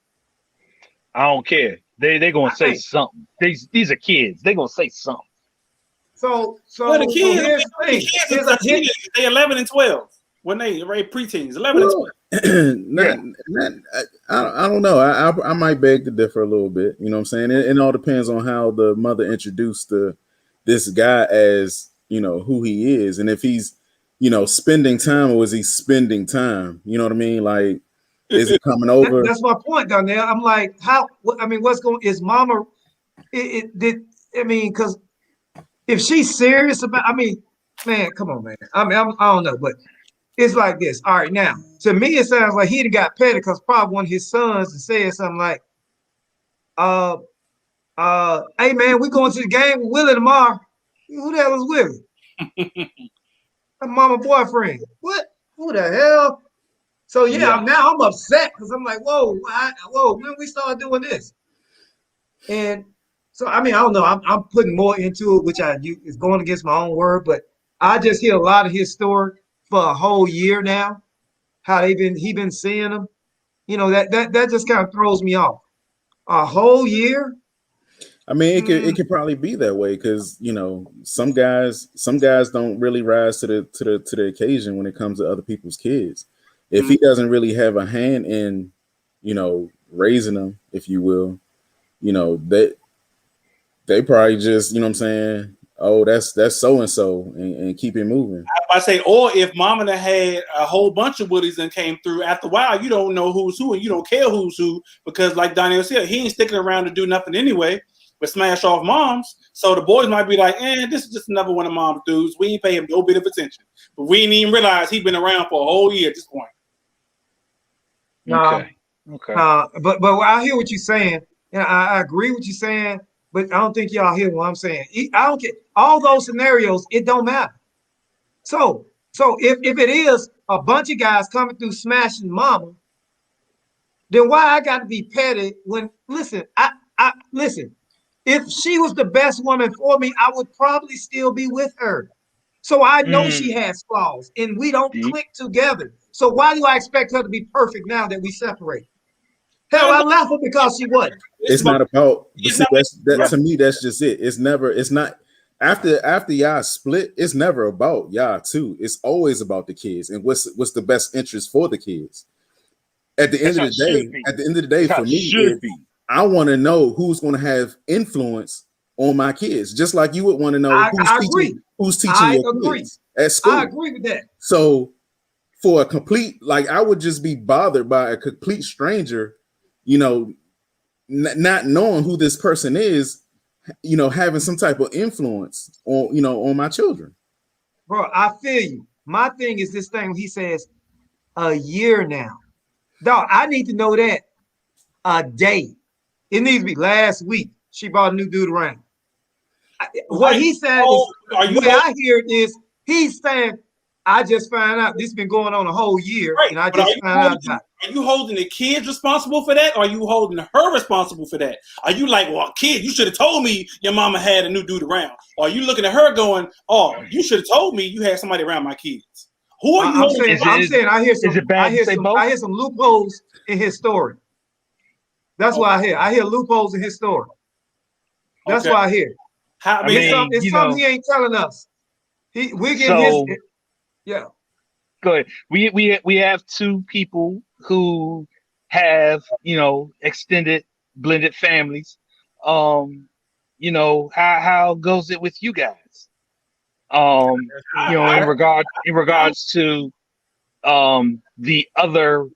I don't care. They gonna say Hey, something. These are kids. They gonna say something. so Well, the so so kids, here's the the thing. kids are teenagers. They 11 and 12 when they preteens. 11 and 12. Well, Yeah. I don't know. I might beg to differ a little bit. You know what I'm saying? It all depends on how the mother introduced this guy as, who he is. And if he's, spending time, or is he spending time? You know what I mean? Like, is he coming over? That's my point down there. I'm like, what's going? Is Mama? Because if she's serious about, man, come on, man. I don't know, but it's like this. All right, now to me, it sounds like he got petty because probably one of his sons said something like, hey man, we going to the game with Willie tomorrow. Who the hell is Willie? My mama boyfriend. What? Who the hell? So yeah, Yeah. now I'm upset because I'm like, whoa, when we started doing this? And so I don't know. I'm putting more into it, which is going against my own word, but I just hear a lot of his story for a whole year now. How he been seeing them. That just kind of throws me off. A whole year. I mean, it could probably be that way because some guys don't really rise to the occasion when it comes to other people's kids. If he doesn't really have a hand in, raising them, if you will, they probably just, what I'm saying, oh, that's so and so, and keep it moving. I say, or if mama done had a whole bunch of woodies and came through, after a while, you don't know who's who and you don't care who's who because, like Daniel said, he ain't sticking around to do nothing anyway but smash off moms. So the boys might be like, this is just another one of mom's dudes. We ain't pay him no bit of attention. But we didn't even realize he'd been around for a whole year at this point. Okay. But I hear what you're saying. I agree with you saying, but I don't think y'all hear what I'm saying. I don't care. All those scenarios, it don't matter. So if it is a bunch of guys coming through smashing mama, then why I got to be petty when listen, listen. If she was the best woman for me, I would probably still be with her. So I know she has flaws and we don't click together. So why do I expect her to be perfect now that we separate? Hell, I left her because she wasn't. It's not about, but see, Yeah. to me, that's just it. It's not after y'all split, it's never about y'all too. It's always about the kids and what's the best interest for the kids. At the end of the day, for me, I want to know who's going to have influence on my kids, just like you would want to know who's teaching your kids at school. I agree with that. So for a complete, like, I would just be bothered by a complete stranger, not knowing who this person is, having some type of influence on my children. Bro, I feel you. My thing is this thing. He says a year now. Dog, I need to know that a day. It needs to be last week. She brought a new dude around. What he said is, the way I hear it is, he's saying, I just found out this has been going on a whole year, and I just found out about it. Are you holding the kids responsible for that? Or are you holding her responsible for that? Are you like, well, kid, you should have told me your mama had a new dude around? Or are you looking at her going, oh, you should have told me you had somebody around my kids? Who are you? I'm saying I hear some loopholes in his story. That's why I hear. I hear loopholes in his story. That's why I hear. How, I I mean, mean, It's something he ain't telling us. We get his, so yeah. go ahead. We have two people who have, extended blended families. Um, how goes it with you guys? I, In I, regards to the other,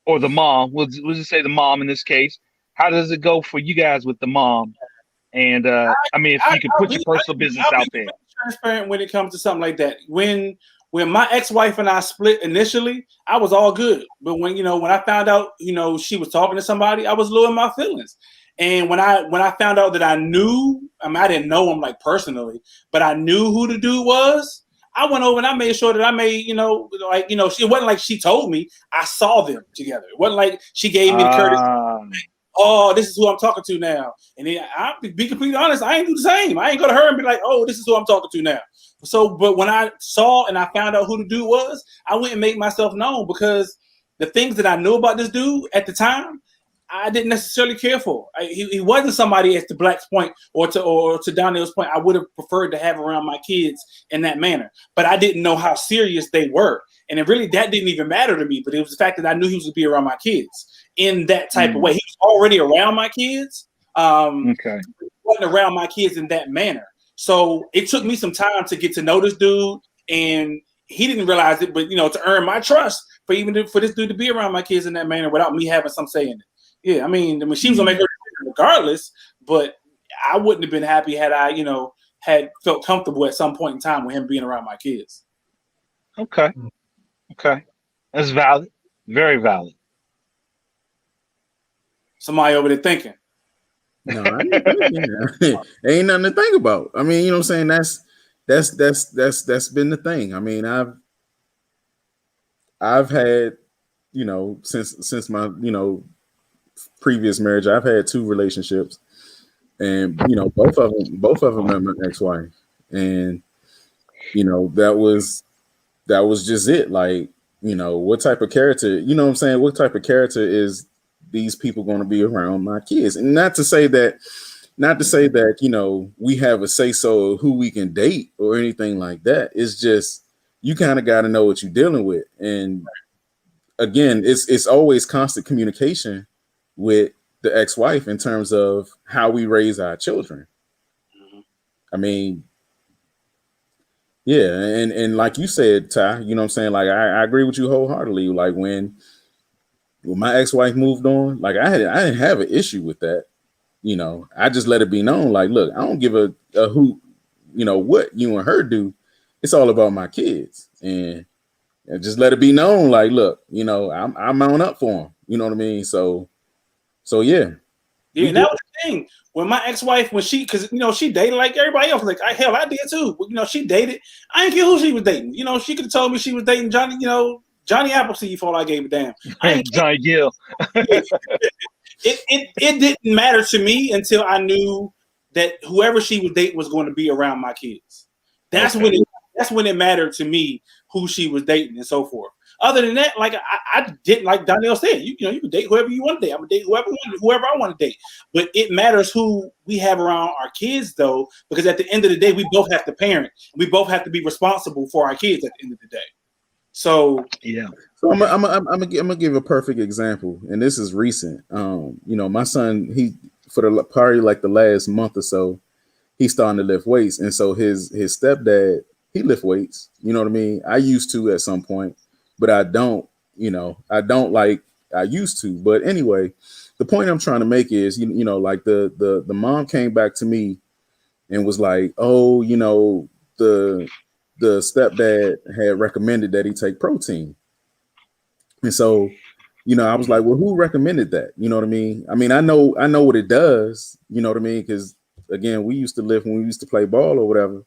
or the mom, we'll just say the mom in this case. How does it go for you guys with the mom? And I mean, if you could put your personal business I'll be out there. transparent when it comes to something like that. When my ex-wife and I split initially, I was all good. But when I found out, she was talking to somebody, I was low in my feelings. And when I found out that I knew, I mean, I didn't know him like personally, but I knew who the dude was. I went over and I made sure that I made, it wasn't like she told me. I saw them together. It wasn't like she gave me the courtesy. Oh, this is who I'm talking to now. And then I'll be completely honest, I ain't do the same. I ain't go to her and be like, oh, this is who I'm talking to now. So, but when I saw and I found out who the dude was, I went and made myself known, because the things that I knew about this dude at the time, I didn't necessarily care for. He wasn't somebody, at the Black's point or to Donnell's point, I would have preferred to have around my kids in that manner. But I didn't know how serious they were. And that didn't even matter to me. But it was the fact that I knew he was going to be around my kids in that type of way. He was already around my kids. Okay. He wasn't around my kids in that manner. So it took me some time to get to know this dude, and he didn't realize it, but to earn my trust for this dude to be around my kids in that manner without me having some say in it. Yeah, I mean, she was gonna make her decision regardless, but I wouldn't have been happy had I, had felt comfortable at some point in time with him being around my kids. Okay. That's valid. Very valid. Somebody over there thinking. No, I ain't thinking. Ain't nothing to think about. I mean, you know what I'm saying? That's been the thing. I mean, I've had, since my, previous marriage, I've had 2 relationships, and both of them met my ex-wife, and that was just it. Like, what type of character, what I'm saying? What type of character is these people going to be around my kids? And not to say that, we have a say so of who we can date or anything like that. It's just, you kind of got to know what you're dealing with. And again, it's always constant communication with the ex-wife in terms of how we raise our children. I mean, yeah, and like you said, Ty, you know what I'm saying? Like, I agree with you wholeheartedly. Like, when my ex-wife moved on, like, I didn't have an issue with that. I just let it be known, like, look, I don't give a hoot, what you and her do. It's all about my kids. And just let it be known, like, look, I'm mount up for them. You know what I mean? So yeah. Yeah, and that was the thing. When my ex-wife, because she dated like everybody else. Like, hell, I did too. She dated. I didn't care who she was dating. She could have told me she was dating Johnny, Johnny Appleseed for all I gave a damn. I ain't Johnny Gill. it didn't matter to me until I knew that whoever she was dating was going to be around my kids. That's when it mattered to me who she was dating and so forth. Other than that, like, I didn't, like Donnell said, you can date whoever you want to date. I'm gonna date whoever I want to date. But it matters who we have around our kids, though, because at the end of the day, we both have to parent. We both have to be responsible for our kids at the end of the day. So yeah. So I'm gonna give a perfect example, and this is recent. My son, he, for probably like the last month or so, he's starting to lift weights, and so his stepdad, he lift weights. You know what I mean? I used to at some point, but I don't. I don't like I used to. But anyway, the point I'm trying to make is, like the mom came back to me and was like, oh, the stepdad had recommended that he take protein. And so, I was like, well, who recommended that? You know what I mean? I mean, I know what it does, you know what I mean? Because again, we used to live when we used to play ball or whatever.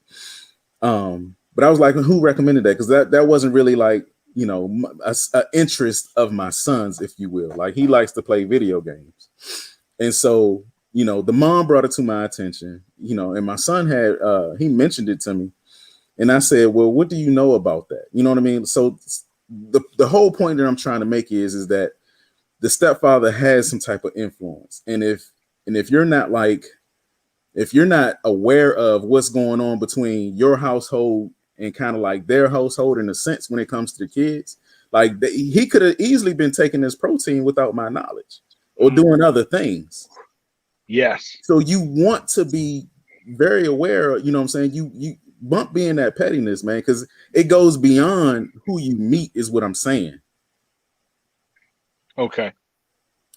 But I was like, who recommended that? Because that wasn't really like, a interest of my son's, if you will. Like, he likes to play video games. And so, the mom brought it to my attention, and my son had, he mentioned it to me. And I said, well, what do you know about that? You know what I mean? So the whole point that I'm trying to make is that the stepfather has some type of influence. And if you're not like, if you're not aware of what's going on between your household and kind of like their household in a sense when it comes to the kids, like he could have easily been taking this protein without my knowledge or doing other things. Yes. So you want to be very aware, you know what I'm saying? You bump being that pettiness, man, because it goes beyond who you meet, is what I'm saying. Okay.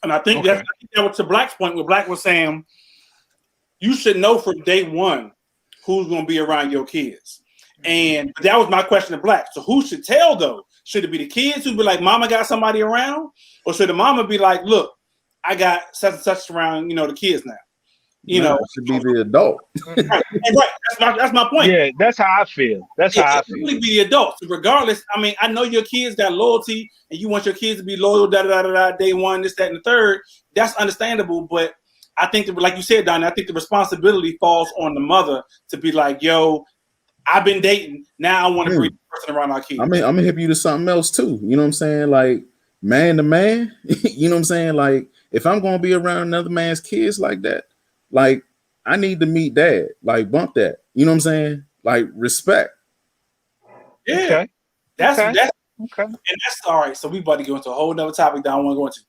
And I think that was to Black's point, where Black was saying you should know from day one who's going to be around your kids. And that was my question to Black. So who should tell, though? Should it be the kids who be like, Mama got somebody around? Or should the mama be like, look, I got such and such around, the kids now? It should be the adult. Right. That's my point. Yeah, that's how I feel. That's how I feel. Really be the adults. Regardless, I mean, I know your kids got loyalty and you want your kids to be loyal, day one, this, that, and the third. That's understandable. But I think that, like you said, Donnie, I think the responsibility falls on the mother to be like, yo, I've been dating. Now I want to bring the person around our kids. I mean, I'm gonna hip you to something else too. You know what I'm saying? Like man to man, you know what I'm saying? Like if I'm gonna be around another man's kids like that, like I need to meet dad. Like bump that. You know what I'm saying? Like respect. Yeah. Okay. That's okay. And that's all right. So we about to go into a whole nother topic that I want to go into.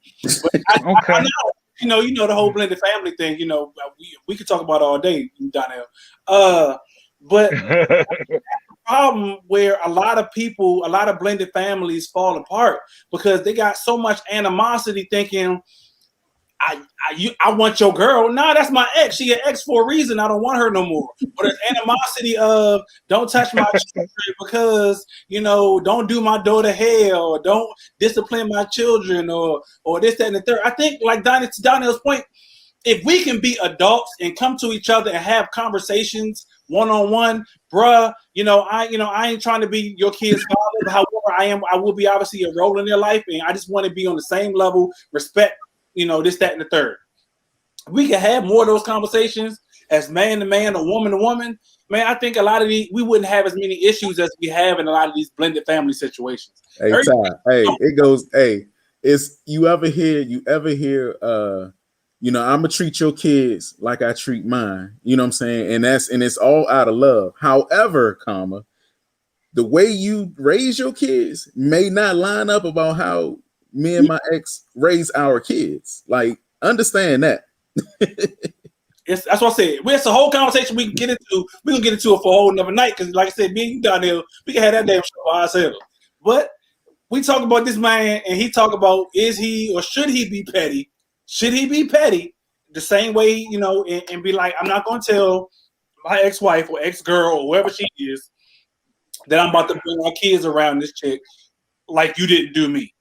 But I know, you know the whole blended family thing. You know, we could talk about it all day, Donnell. But the problem where a lot of blended families fall apart because they got so much animosity, thinking, I want your girl. No, that's my ex. She an ex for a reason. I don't want her no more. But there's animosity of don't touch my children because don't do my daughter hair or don't discipline my children or this, that, and the third. I think like to Donnell's point, if we can be adults and come to each other and have conversations one-on-one, bruh, I ain't trying to be your kid's father. However, I will be obviously a role in their life, and I just want to be on the same level, respect. This, that, and the third. We can have more of those conversations as man to man or woman to woman. Man, I think a lot of we wouldn't have as many issues as we have in a lot of these blended family situations. Hey, Ty, it goes, it's you ever hear, I'm gonna treat your kids like I treat mine. You know what I'm saying? And it's all out of love. However, the way you raise your kids may not line up about how me and my ex raise our kids. Like, understand that. That's what I said. It's a whole conversation we can get into. We're gonna get into it for a whole another night because, like I said, me and you down there, we can have that damn show by ourselves. But we talk about this man, and he talk about is he or should he be petty? Should he be petty the same way, and be like, I'm not gonna tell my ex-wife or ex-girl or whoever she is that I'm about to bring our kids around this chick like you didn't do me.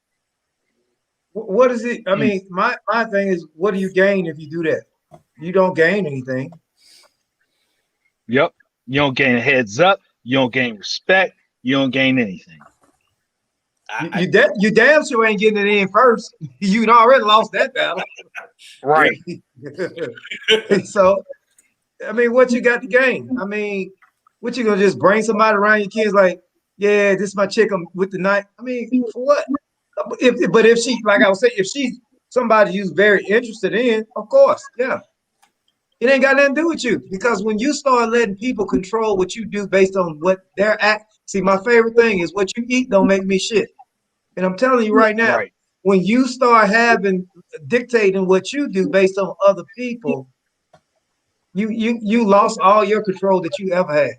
What is it? I mean, my thing is, what do you gain if you do that? You don't gain anything. Yep. You don't gain a heads up. You don't gain respect. You don't gain anything. You damn sure ain't getting it in first. You already lost that battle. Right. So, I mean, what you got to gain? I mean, what you gonna just bring somebody around your kids like, yeah, this is my chick with the knife? I mean, for what? If she, like I was saying, if she's somebody you're very interested in, of course, yeah. It ain't got nothing to do with you, because when you start letting people control what you do based on what they're see, my favorite thing is what you eat don't make me shit. And I'm telling you right now, when you start dictating what you do based on other people, you lost all your control that you ever had.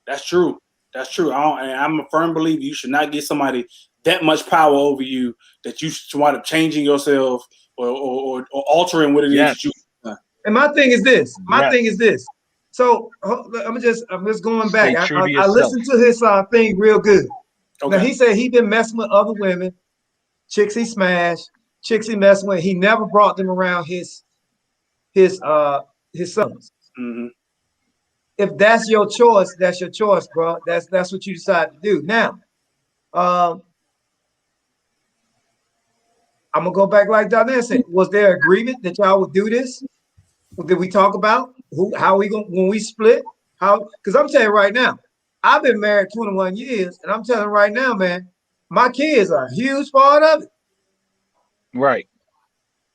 That's true. That's true. I'm a firm believer you should not give somebody that much power over you that you should wind up changing yourself or altering what it is that you. And my thing is this. So I'm just going back. I listened to his thing real good. Okay. Now he said he been messing with other women, chicks he smashed, chicks he messing with. He never brought them around his sons. Mm-hmm. If that's your choice, that's your choice, bro. That's what you decide to do. Now, I'm gonna go back like Donnell said. Was there agreement that y'all would do this? Did we talk about how we going when we split? How? Because I'm telling you right now, I've been married 21 years, and I'm telling you right now, man, my kids are a huge part of it. Right.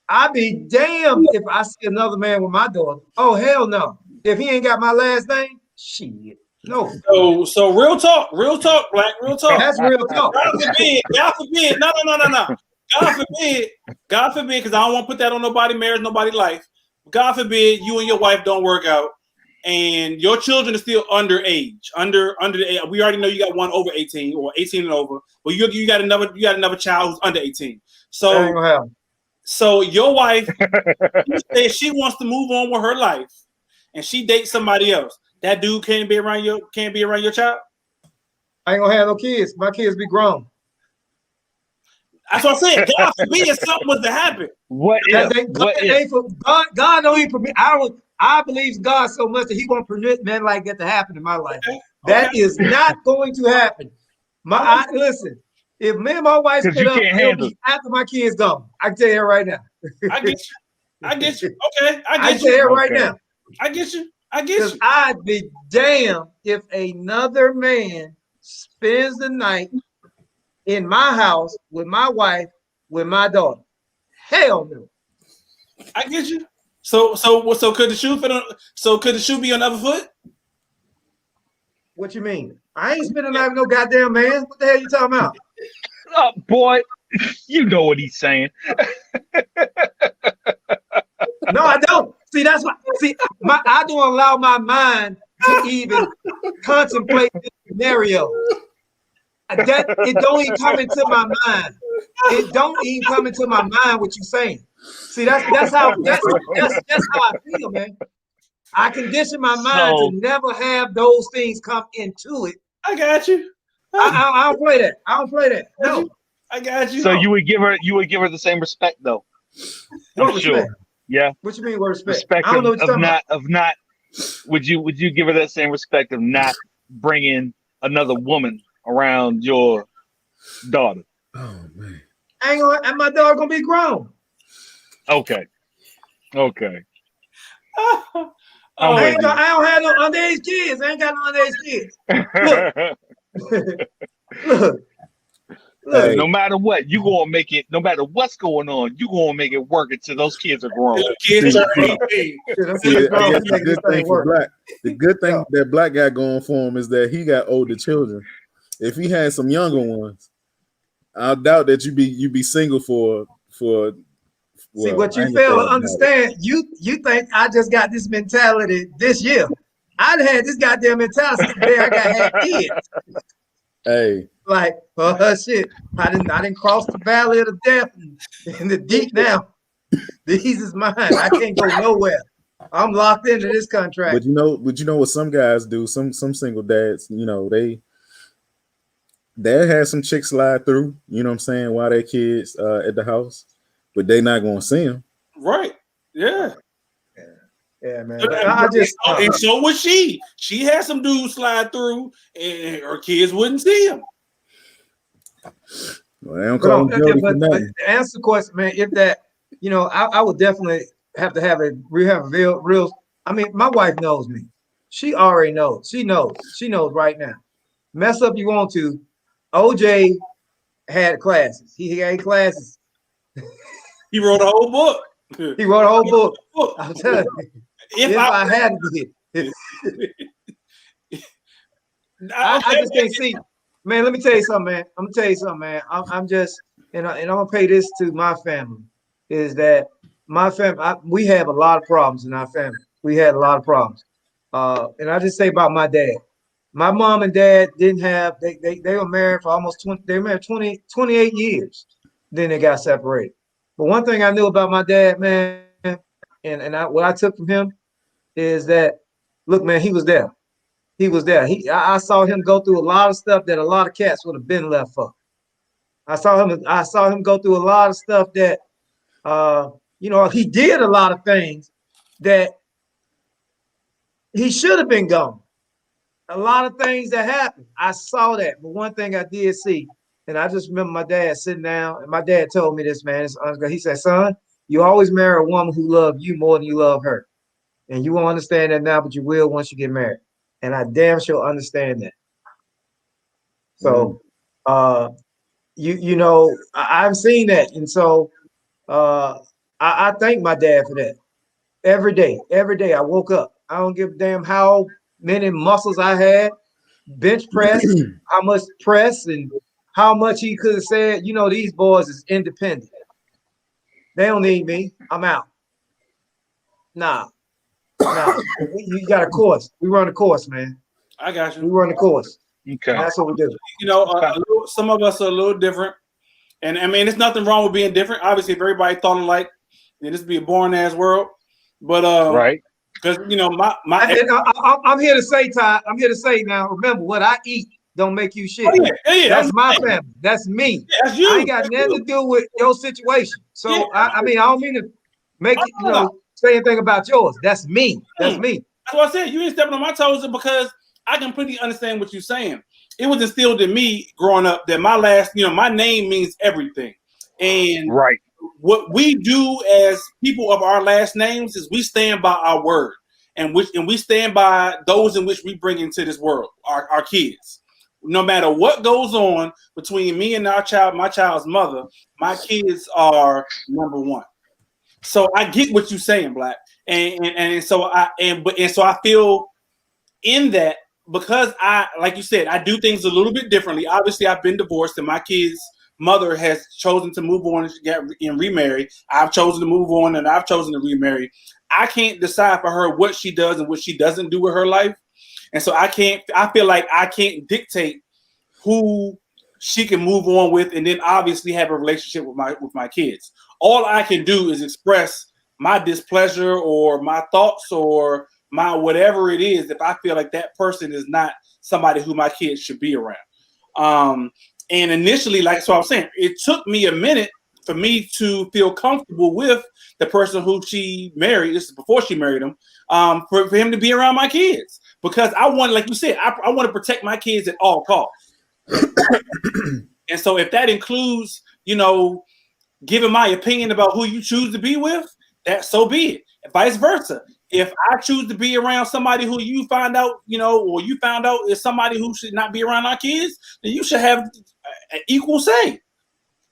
I'd be damned if I see another man with my daughter. Oh, hell no. If he ain't got my last name, shit. No. So real talk, Black, real talk. That's real talk. God forbid, no. God forbid, because I don't want to put that on nobody marriage, nobody life. God forbid you and your wife don't work out, and your children are still underage, under the age. We already know you got one over 18 or 18 and over, but you got another child who's under 18. That ain't gonna happen. So your wife says she wants to move on with her life, and she dates somebody else. That dude can't be around your child. I ain't gonna have no kids. My kids be grown. That's what I said. God forbid something was to happen. What if? God don't even permit. I believe God so much that He won't permit men like that to happen in my life. Okay. That is not going to happen. Listen. If me and my wife split up, it'll be after my kids gone. I can tell you right now. I get you. Okay, I can tell you right now. I get you. Because I'd be damned if another man spends the night in my house with my wife, with my daughter. Hell no. I get you. So could the shoe fit on? So could the shoe be on the other foot? What you mean? I ain't spending the night with no goddamn man. What the hell you talking about? Oh, boy, you know what he's saying. No, I don't. See, that's why. See, I don't allow my mind to even contemplate this scenario. That it don't even come into my mind. It don't even come into my mind what you're saying. See, that's how I feel, man. I condition my mind to never have those things come into it. I got you. I don't play that. I don't play that. No, I got you. So you would give her the same respect, though. No respect. Sure. Yeah. What you mean, what respect? Respect I don't know what you're talking about. Would you give her that same respect of not bringing another woman around your daughter? Oh man. And my dog gonna be grown. Okay. Oh, I don't have no underage kids. I ain't got no underage kids. Look. Hey. No matter what, you gonna make it. No matter what's going on, you gonna make it work until those kids are grown. The good thing that Black got going for him is that he got older children. If he had some younger ones, I doubt that you be single for. See what you fail to understand. You think I just got this mentality this year? I'd had this goddamn mentality since the day I had kids. Hey, like shit! I didn't cross the valley of the death in the deep now. These is mine. I can't go nowhere. I'm locked into this contract. But you know what some guys do. Some single dads, they had some chicks slide through. You know what I'm saying? While their kids at the house. But they not gonna see him. Right. Yeah. Yeah, man. And so was she. She had some dudes slide through and her kids wouldn't see him. Well, they don't call him Jody for nothing. To answer the question, man, if that, I would definitely have to have a real. I mean, my wife knows me. She already knows. She knows right now. Mess up you want to. OJ had classes. He had classes. He wrote a whole book. He wrote a whole book. I'm telling you. If I had to get I just can't see. Man, let me tell you something, man. I'm gonna tell you something, man. I'm just, and I'm gonna pay this to my family, is that my family, we have a lot of problems in our family. We had a lot of problems. And I just say about my dad. My mom and dad didn't have, they were married for almost 28 years. Then they got separated. But one thing I knew about my dad, man, and what I took from him is that, look, man, he was there. He was there. I saw him go through a lot of stuff that a lot of cats would have been left for. I saw him go through a lot of stuff that, he did a lot of things that he should have been gone. A lot of things that happened. I saw that. But one thing I did see, and I just remember my dad sitting down, and my dad told me this, man. He said, son, you always marry a woman who loves you more than you love her. And you won't understand that now, but you will once you get married. And I damn sure understand that. So, I've seen that. And so, I thank my dad for that. Every day I woke up. I don't give a damn how many muscles I had, bench press, how much press, and how much he could have said, you know, these boys is independent. They don't need me. I'm out. Nah. You got a course. We run a course, man. I got We you. run the course. Okay. And that's what we do. You know, Okay. some of us are a little different, and I mean, there's nothing wrong with being different. Obviously, if everybody thought alike, then this would be a boring ass world. But Right. because you know, I'm here to say, Todd. I'm here to say now. Remember, what I eat don't make you shit. Oh, yeah, That's my family. That's me. Yeah, that's you. I ain't got nothing to do with your situation. So I mean, I don't mean to make it, say anything about yours. That's me. That's me. That's what I said. You ain't stepping on my toes because I completely understand what you're saying. It was instilled in me growing up that my name means everything. And right. What we do as people of our last names is we stand by our word and we stand by those in which we bring into this world, our kids. No matter what goes on between me and my child's mother, my kids are number one. So I get what you're saying, Black. So I feel in that because like you said, I do things a little bit differently. Obviously, I've been divorced, and my kids' mother has chosen to move on and remarry. I've chosen to move on, and I've chosen to remarry. I can't decide for her what she does and what she doesn't do with her life, and so I feel like I can't dictate who she can move on with, and then obviously have a relationship with my kids. All I can do is express my displeasure or my thoughts or my whatever it is if I feel like that person is not somebody who my kids should be around. And initially, like so I was saying, it took me a minute for me to feel comfortable with the person who she married. This is before she married him, for him to be around my kids. Because I want, like you said, I want to protect my kids at all costs. And so if that includes, giving my opinion about who you choose to be with, that so be it. And vice versa. If I choose to be around somebody who you find out, or you found out is somebody who should not be around our kids, then you should have an equal say.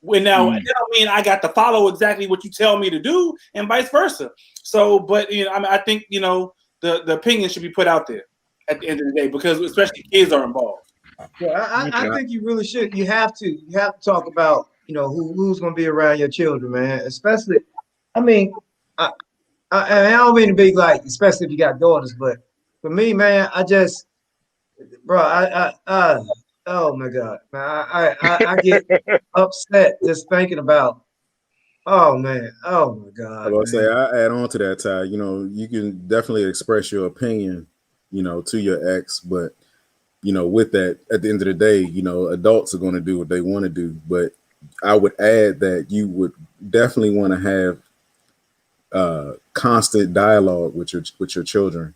That don't mean I got to follow exactly what you tell me to do, and vice versa. So, but I think the opinion should be put out there at the end of the day, because especially kids are involved. Yeah, I think you really should. You have to talk about who's going to be around your children, man. Especially, I mean, I don't mean to be like, especially if you got daughters, but for me, man, oh my God, man, I get upset just thinking about. Oh man, oh my God. I add on to that, Ty. You can definitely express your opinion, to your ex, but with that, at the end of the day, adults are going to do what they want to do. But I would add that you would definitely want to have constant dialogue with your children,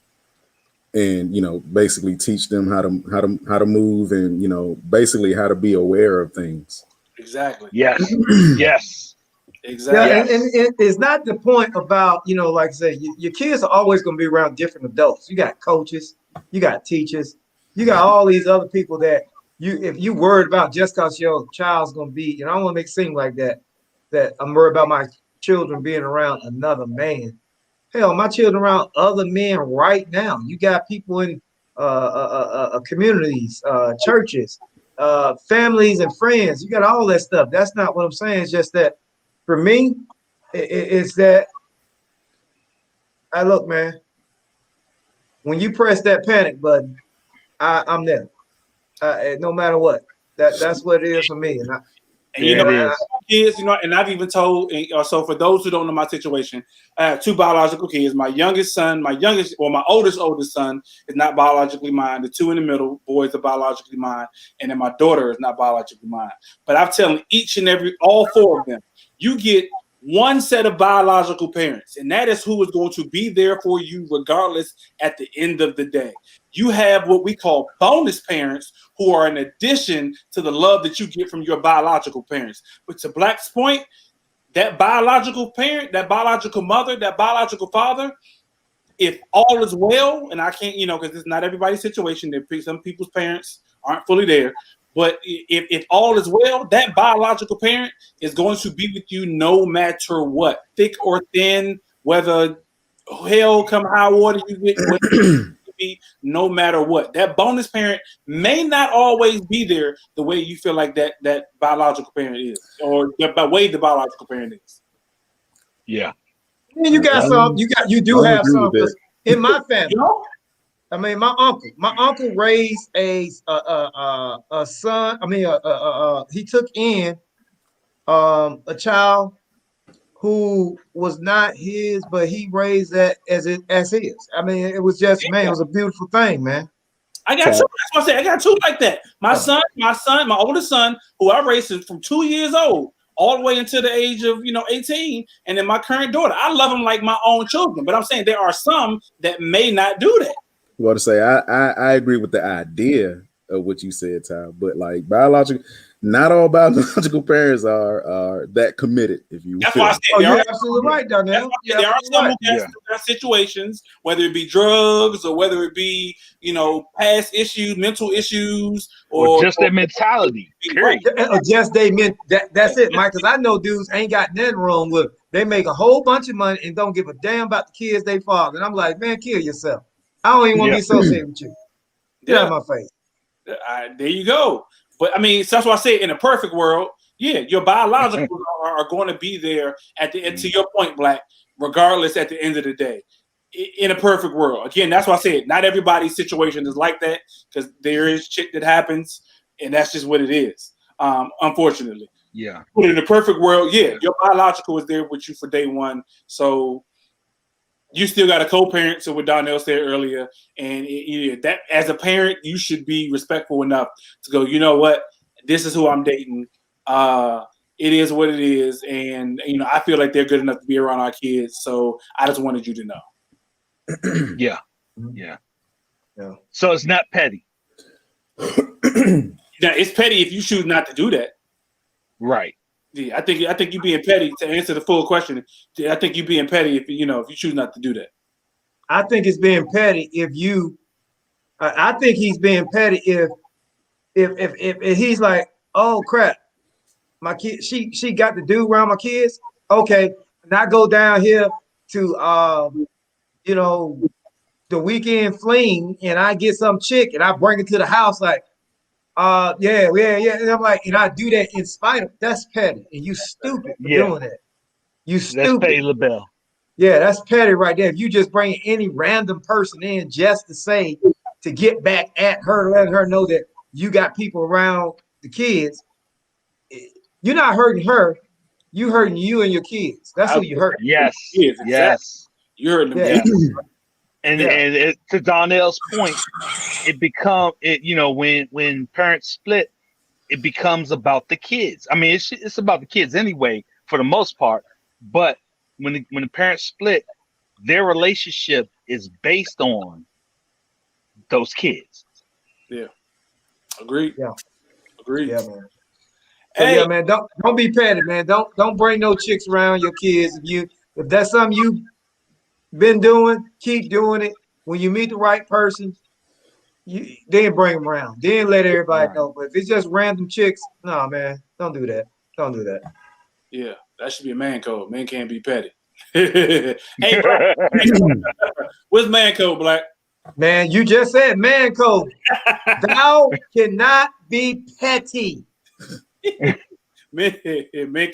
and basically teach them how to move, and basically how to be aware of things. Exactly. Yes. Yes. Exactly. Yeah, and it's not the point about like I say, your kids are always going to be around different adults. You got coaches, you got teachers, you got all these other people that if you worried about just because your child's going to be, and I don't want to make it seem like that I'm worried about my children being around another man. Hell, my children around other men right now. You got people in communities, churches, families and friends. You got all that stuff. That's not what I'm saying. It's just that for me, it's that look, man, when you press that panic button, I'm there. No matter what. That's what it is for me. Kids, and I've even told, so for those who don't know my situation, I have two biological kids. My oldest son is not biologically mine. The two in the middle, boys, are biologically mine. And then my daughter is not biologically mine. But I've telling all four of them, you get one set of biological parents, and that is who is going to be there for you regardless at the end of the day. You have what we call bonus parents who are in addition to the love that you get from your biological parents. But to Black's point, that biological parent, that biological mother, that biological father, if all is well, and I can't, because it's not everybody's situation. Some people's parents aren't fully there. But if all is well, that biological parent is going to be with you no matter what, thick or thin, whether hell come high water you get, whatever it be, no matter what. That bonus parent may not always be there the way you feel like that biological parent is, or the way the biological parent is. Yeah. And you got some. You do have some. Because in my family, I mean, my uncle raised a son. I mean, he took in a child who was not his, but he raised that as his. I mean, it was just, man, it was a beautiful thing, man. I got two. That's what I say. I got two like that. My oldest son, who I raised from 2 years old all the way until the age of 18, and then my current daughter. I love them like my own children. But I'm saying there are some that may not do that. Well, to say I agree with the idea of what you said, Ty, but like not all biological parents are that committed. If you, that's why I said you're absolutely right, Donnell. There are some who have situations, whether it be drugs or whether it be past issues, mental issues, or just their mentality. Period. Or just they meant that's it, Mike. Because I know dudes ain't got nothing wrong with them. They make a whole bunch of money and don't give a damn about the kids they father. And I'm like, man, kill yourself. I don't even want to be associated with you. Get out of my face. There you go. But I mean, so that's why I say in a perfect world, your biologicals are going to be there at the end. To your point, Black, regardless at the end of the day. In a perfect world, again, that's why I said not everybody's situation is like that, because there is shit that happens, and that's just what it is. Unfortunately, yeah. But in a perfect world, your biological is there with you for day one, so you still got a co-parent. So what Donnell said earlier, and that as a parent, you should be respectful enough to go, you know what, this is who I'm dating. It is what it is, and I feel like they're good enough to be around our kids. So I just wanted you to know. Yeah. So it's not petty. Now it's petty if you choose not to do that. Right. Yeah, I think you're being petty. To answer the full question, I think you're being petty if you choose not to do that. I think it's being petty if you. I think he's being petty if he's like, oh crap, my kid, she got the dude around my kids. Okay, and I go down here to the weekend fling, and I get some chick and I bring it to the house like. Yeah. And I'm like, and I do that in spite of that's petty, and you stupid for doing that. You stupid. That's petty, LaBelle. Yeah, that's petty right there. If you just bring any random person in just to get back at her, letting her know that you got people around the kids, you're not hurting her. You hurting you and your kids. That's who you hurt. Yes. Exactly. Yes. You're hurting them. Yeah. And to Donnell's point, when parents split, it becomes about the kids. I mean, it's about the kids anyway, for the most part. But when the parents split, their relationship is based on those kids. Yeah. Agreed. Yeah. Agreed. Yeah, man. So, hey. Yeah, man. Don't be petty, man. Don't bring no chicks around your kids. If that's something you been doing, keep doing it. When you meet the right person, then bring them around. Then let everybody know. But if it's just random chicks, no, man, don't do that. Don't do that. Yeah, that should be a man code. Man can't be petty. Hey, Black, what's man code, Black? Man, you just said man code. Thou cannot be petty. Man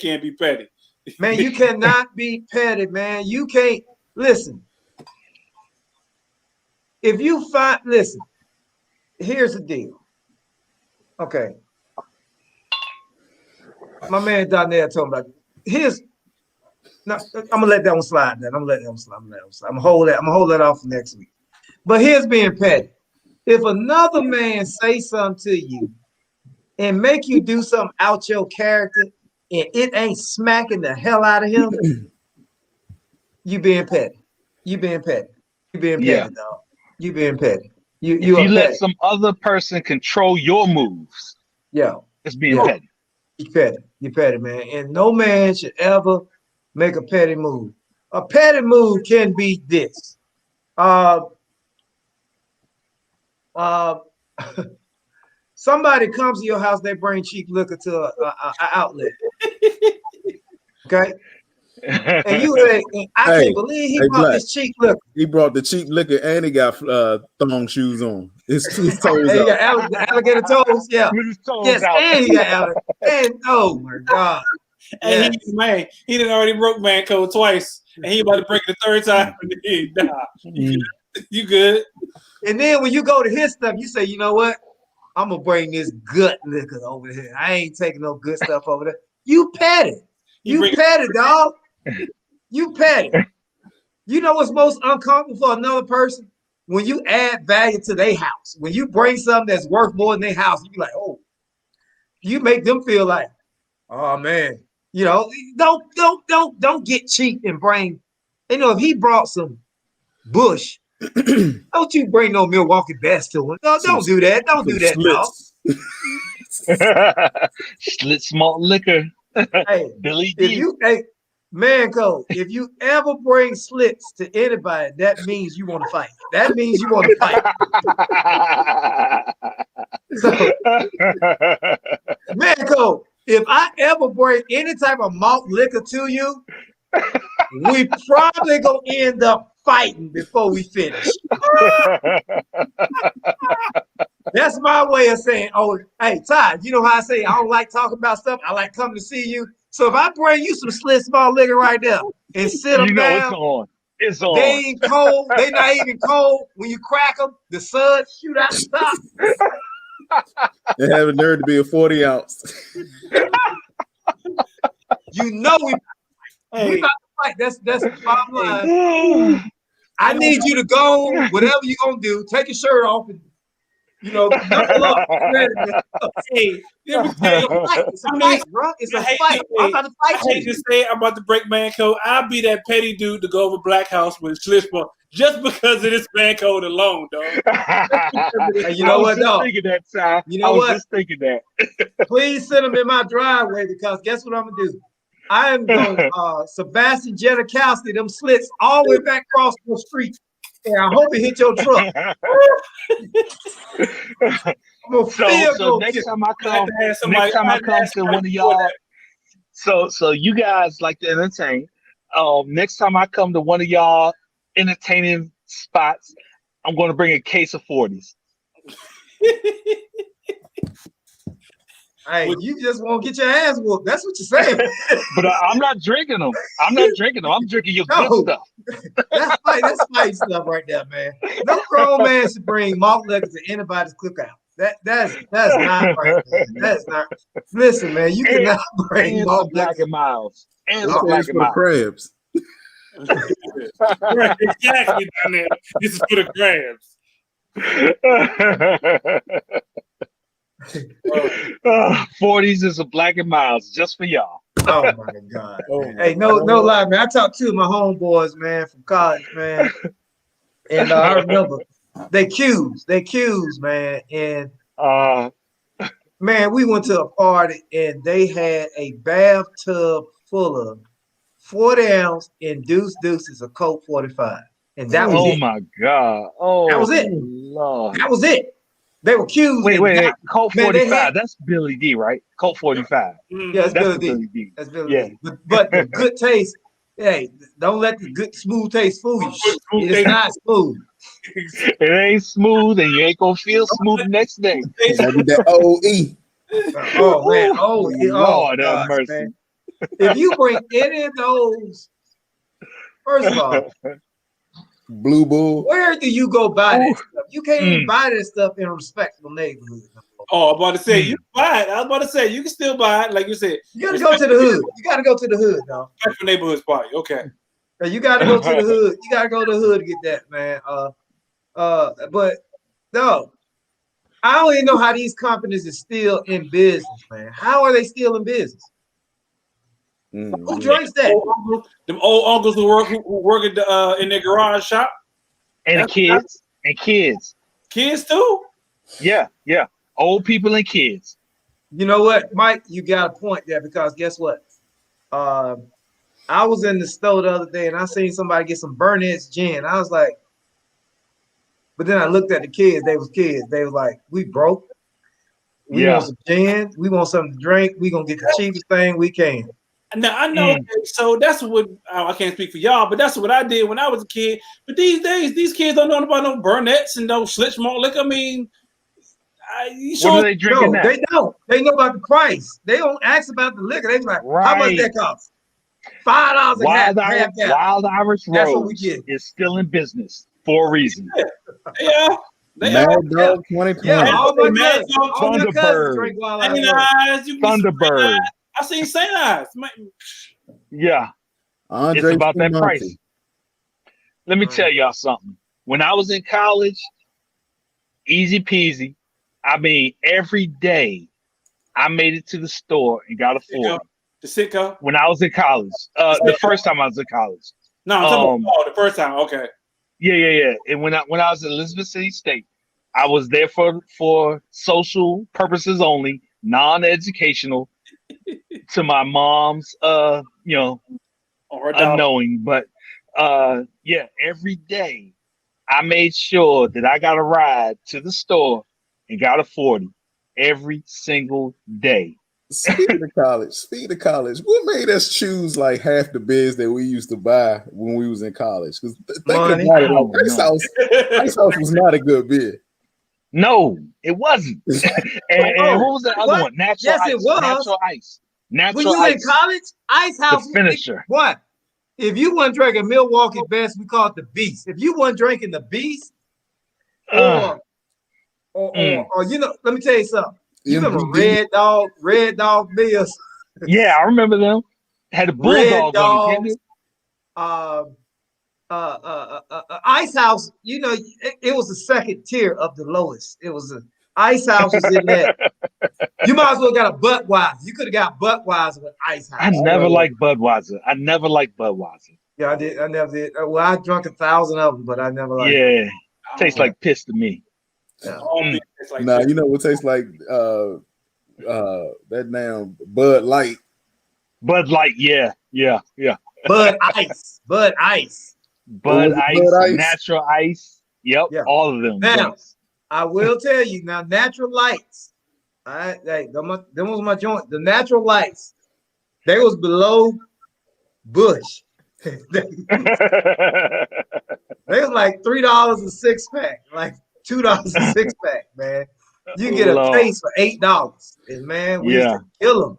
can't be petty. Man, you cannot be petty, man. You can't. Listen, if you listen, here's the deal. Okay. My man Donnell told me about I'm gonna let that one slide then. I'm gonna hold that off for next week. But here's being petty. If another man say something to you and make you do something out your character and it ain't smacking the hell out of him, you being petty. You being petty, dog. You being petty. If you let some other person control your moves, it's being petty. You're petty, man. And no man should ever make a petty move. A petty move can be this. somebody comes to your house, they bring cheap liquor to a outlet. Okay. And you say, I Hey, can't believe he hey, brought Black. this cheap liquor. He brought the cheap liquor and he got thong shoes on. His toes And he out. got alligator toes. Yeah. With his toes Yes, out. and he got alligator. And oh my God. And Yes. he done already broke man code twice, and he about to break it the third time. Nah, you good? And then when you go to his stuff, you say, you know what? I'm gonna bring this gut liquor over here. I ain't taking no good stuff over there. You petty. You petty, dog. You petty. You know what's most uncomfortable for another person? When you add value to their house. When you bring something that's worth more than their house, you be like, oh, you make them feel like, oh man, you know, don't get cheap and bring. You know, if he brought some Bush, don't you bring no Milwaukee Best to him. No, don't do that. Don't do that, dog. Slits malt liquor. Hey, Billy if D. you man code, if you ever bring slits to anybody, that means you want to fight. That means you want to fight. So, man code, if I ever bring any type of malt liquor to you, we probably gonna end up fighting before we finish. That's my way of saying, oh, hey, Todd, you know how I say I don't like talking about stuff. I like coming to see you. So if I bring you some slit small liquor right there and sit them down, it's on. It's on. they ain't cold. They not even cold. When you crack them, the sun shoot out the top. They have a nerve to be a 40 ounce. You know we about to fight. That's the bottom line. I need you to go, whatever you're gonna do, take your shirt off and knuckle up. Hey, It's a fight, bro. It's a fight. I'm about to fight I hate you. to say I'm about to break man code. I'll be that petty dude to go over Black House with Schlitzer just because of this man code alone, dog. Hey, you know what, dog? Thinking that, Ty. You know what? Just thinking that. Please send them in my driveway because guess what I'm gonna do? I am gonna Sebastian Janikowski them slits all the way back across the street. And I hope it hit your truck. So next time I come to one of y'all, so you guys like to entertain. Next time I come to one of y'all entertaining spots, I'm going to bring a case of 40s. Hey, you just won't get your ass whooped. That's what you're saying. But I'm not drinking them. I'm drinking your good stuff. That's fight stuff right there, man. No grown man should bring malt liquor to anybody's cookout. That's not right. Man. That's not. Listen, man, you cannot bring malt liquor. Black and Miles. And for Black and the Miles. crabs. Right, exactly, down there. This is for the crabs. 40s is a Black and Miles just for y'all. Oh my God. Hey, no lie, man. I talked to my homeboys, man, from college, man. And I remember they Qs, man. And man, we went to a party and they had a bathtub full of 40 ounce induced deuces of Coke 45. And that was it. Oh my God. Oh, that was it. Lord. That was it. They were Qs. Wait. Colt 45. That's Billy D, right? Colt 45. Yeah, it's That's Billy D. That's Billy D. D. But the good taste, hey, don't let the good smooth taste fool you. It's not smooth. It ain't smooth, and you ain't gonna feel smooth the next day. That OE. Oh man, Lord have gosh, mercy. man. If you bring any of those, first of all, Blue Bull. where do you go buy that stuff? You can't even buy that stuff in a respectable neighborhood. Oh, I'm about to say you can buy it. I was about to say you can still buy it, like you said. You gotta go to the hood. You gotta go to the hood, though. For neighborhood party, okay. You gotta go to the hood. You gotta go to the hood to get that, man. But no, I don't even know how these companies are still in business, man. How are they still in business? Who drinks that? Them old uncles who work in their garage shop, and kids, kids too. Yeah. Old people and kids. You know what, Mike? You got a point there because guess what? I was in the store the other day and I seen somebody get some Burnett's gin. I was like, but then I looked at the kids. They was kids. They was like, we broke. We want some gin. We want something to drink. We gonna get the cheapest thing we can. Now I know, so that's what I can't speak for y'all, but that's what I did when I was a kid. But these days, these kids don't know about no Burnett's and no Schlitz malt liquor. I mean, what are they drinking now? They don't. They know about the price. They don't ask about the liquor. They like, how much that cost? $5 a half. Wild Irish Rose is still in business for a reason. Yeah. Mad Dog 2020. Yeah, all my cousins drink Wild Irish Rose. Thunderbird. I seen St. Ives. Yeah. It's about that price. Let me tell y'all something. When I was in college, easy peasy. I mean, every day I made it to the store and got a 40. The Sitco? When I was in college. The first time I was in college. No, I'm talking about the first time. Okay. Yeah. And when I was in Elizabeth City State, I was there for social purposes only, non-educational, to my mom's unknowing. But every day I made sure that I got a ride to the store and got a 40 every single day. Speaking of college, what made us choose like half the beds that we used to buy when we was in college? Because thinking about it, like, Ice House was not a good bed. No, it wasn't. and what was the other one? Natural Ice. It was. Natural Ice. When you in college, Ice House the finisher. What? If you weren't drinking Milwaukee Best, we call it the Beast. If you weren't drinking the Beast, or you know, let me tell you something. You remember Red Dog Mills? Yeah, I remember them. Had a bulldog on it. Ice House, you know, it was the second tier of the lowest. It was Ice House was in there. You might as well got a Budweiser. You could have got Budweiser with Ice House. I never liked Budweiser. Yeah, I did. I never did. Well, I drunk 1,000 of them, but I never liked it. Yeah, tastes like piss to me. Yeah. Nah, you know what tastes like that damn Bud Light. Bud Light, yeah. Bud Ice. Natural Ice. Yep, all of them. Now, I will tell you now, Natural Lights. Them was my joint. The Natural Lights, they was below Bush. They was like $3 a six pack, like $2 a six pack, man. You get a case for $8, and man, we used to kill them.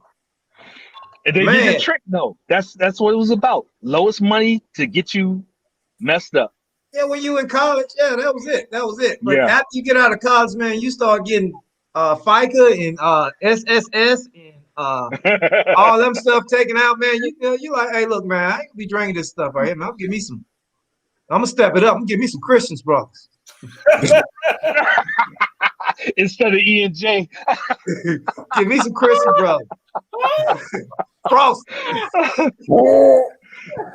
And they did the trick, though. That's what it was about. Lowest money to get you messed up. Yeah, when you in college, that was it. But after you get out of college, man, you start getting FICA and SSS and all them stuff taken out, man. You like, hey, look, man, I ain't gonna be drinking this stuff right here, man. I'm gonna step it up. I'm gonna give me some Christians brothers. Instead of E&J. Give me some Christian brothers. Cross.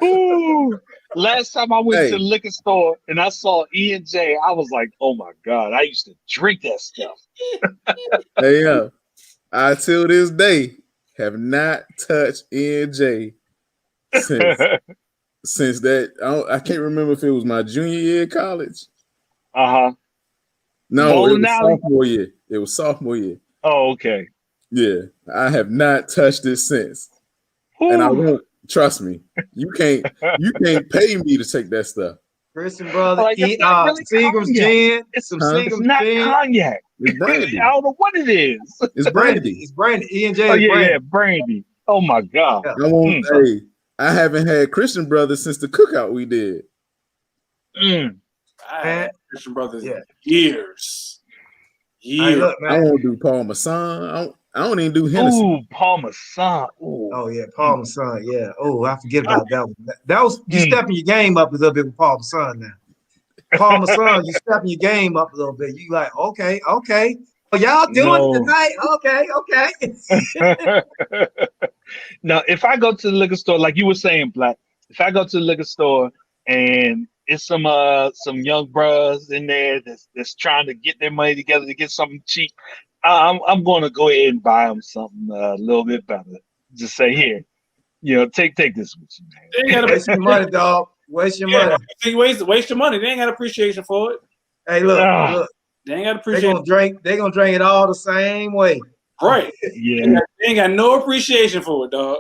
Ooh. Last time I went to the liquor store and I saw E&J, I was like, oh my God, I used to drink that stuff. Hey, I till this day have not touched E&J since that. I can't remember if it was my junior year of college. No, it was sophomore year. It was sophomore year. Oh, okay. Yeah, I have not touched it since, and I won't. Trust me, you can't pay me to take that stuff. Christian brother, Seagram's gin. It's not cognac. It's brandy. I don't know what it is. It's brandy. It's brandy. E&J. Oh yeah, brandy. Oh my God. I won't. Hey, I haven't had Christian brothers since the cookout we did. I had Christian brothers years. I won't do Parmesan. I don't even do Hennessy. Ooh, Parmesan. Ooh. Oh yeah, Parmesan. Yeah. Oh, I forget about that one. That was you stepping your game up a little bit with Parmesan now. Parmesan, you stepping your game up a little bit. You like, okay. Oh, y'all doing it tonight? Okay. Now, if I go to the liquor store, like you were saying, Black, if I go to the liquor store and it's some young bros in there that's trying to get their money together to get something cheap, I'm going to go ahead and buy them something a little bit better. Just say, here, take this with you, man. They gotta waste your money, dog. Waste your money. Waste your money. They ain't got appreciation for it. Hey, look. They ain't got They appreciation. gonna drink. They gonna drink it all the same way. Right. Yeah. They ain't got no appreciation for it, dog.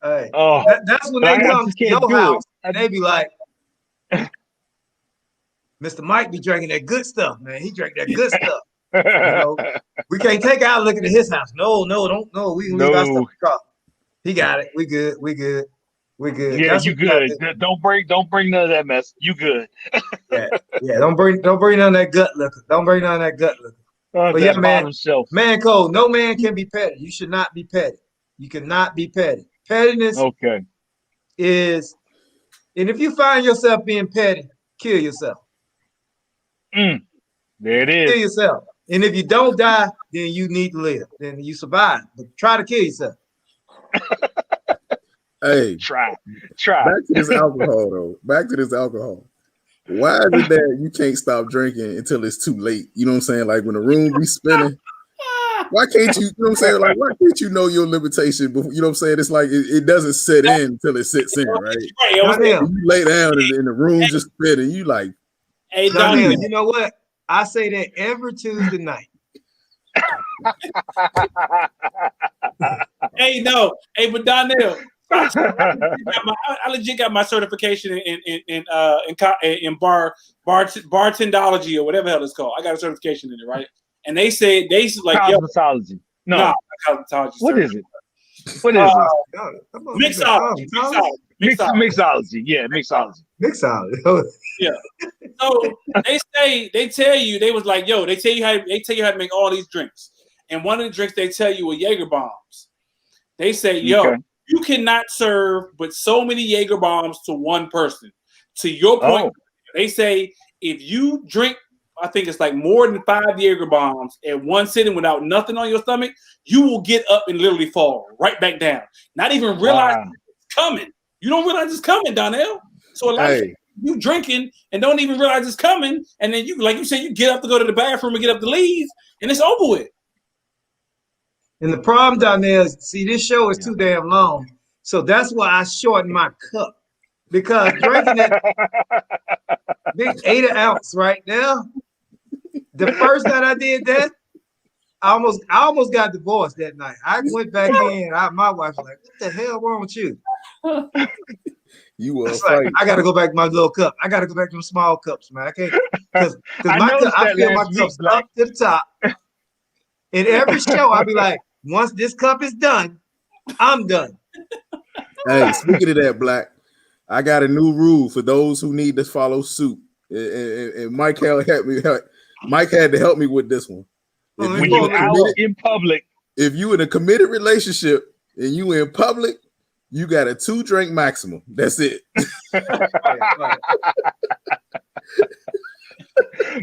Hey, Oh, that's when but they I come just to can't your do it. house and they be like, Mr. Mike be drinking that good stuff, man. He drank that good stuff. You know, we can't take our liquor to his house. No, don't. No, we can leave our stuff in the car. He got it. We good. We good. We good. Yeah, That's you what we gotta good. do. Don't bring none of that mess. You good. Yeah. Don't bring none of that gut liquor. Don't bring none of that gut liquor. But yeah, That man, bottom shelf. man code. No man can be petty. You should not be petty. You cannot be petty. Pettiness Okay. is, and if you find yourself being petty, kill yourself. There it Kill is. yourself. And if you don't die, then you need to live. Then you survive. But try to kill yourself. Hey, Try. back to this alcohol though. Back to this alcohol. Why is it that you can't stop drinking until it's too late? You know what I'm saying? Like when the room be spinning. Why can't you? You know what I'm saying? Like why can't you know your limitation? Before, you know what I'm saying? It's like it doesn't set in until it sits in, right? Donnell, You lay down and the room just spinning. You like, Hey, Donnell, Donnell. you know what? I say that every Tuesday night. Hey, no. Hey, but Donnell, I legit got my certification in bartendology or whatever the hell it's called. I got a certification in it, right? And they said like cosmetology. No, nah, cosmetology. What is it? What is it? Mixology. Yeah, mixology. Mixology. Yeah. So they tell you, they was like, yo, they tell you how to make all these drinks. And one of the drinks they tell you are Jaeger bombs. They say, yo, you cannot serve but so many Jaeger bombs to one person. To your point, they say if you drink, I think it's like more than 5 Jaeger bombs at one sitting without nothing on your stomach, you will get up and literally fall right back down. Not even realize it's coming. You don't realize it's coming, Donnell. So a lot of you drinking and don't even realize it's coming, and then you, like you said, you get up to go to the bathroom and get up to leave, and it's over with. And the problem down there is, see, this show is too damn long. So that's why I shorten my cup. Because drinking that big 8 ounce right now, the first night I did that, I almost got divorced that night. I went back in. My wife was like, what the hell wrong with you? You were like, I got to go back to my little cup. I got to go back to them small cups, man. I can't, because I fill my cups up to the top. In every show, I'll be like, once this cup is done, I'm done. Hey, speaking of that, Black, I got a new rule for those who need to follow suit. And Mike had to help me with this one. When you out in public, if you in a committed relationship and you in public, you got a 2-drink maximum. That's it.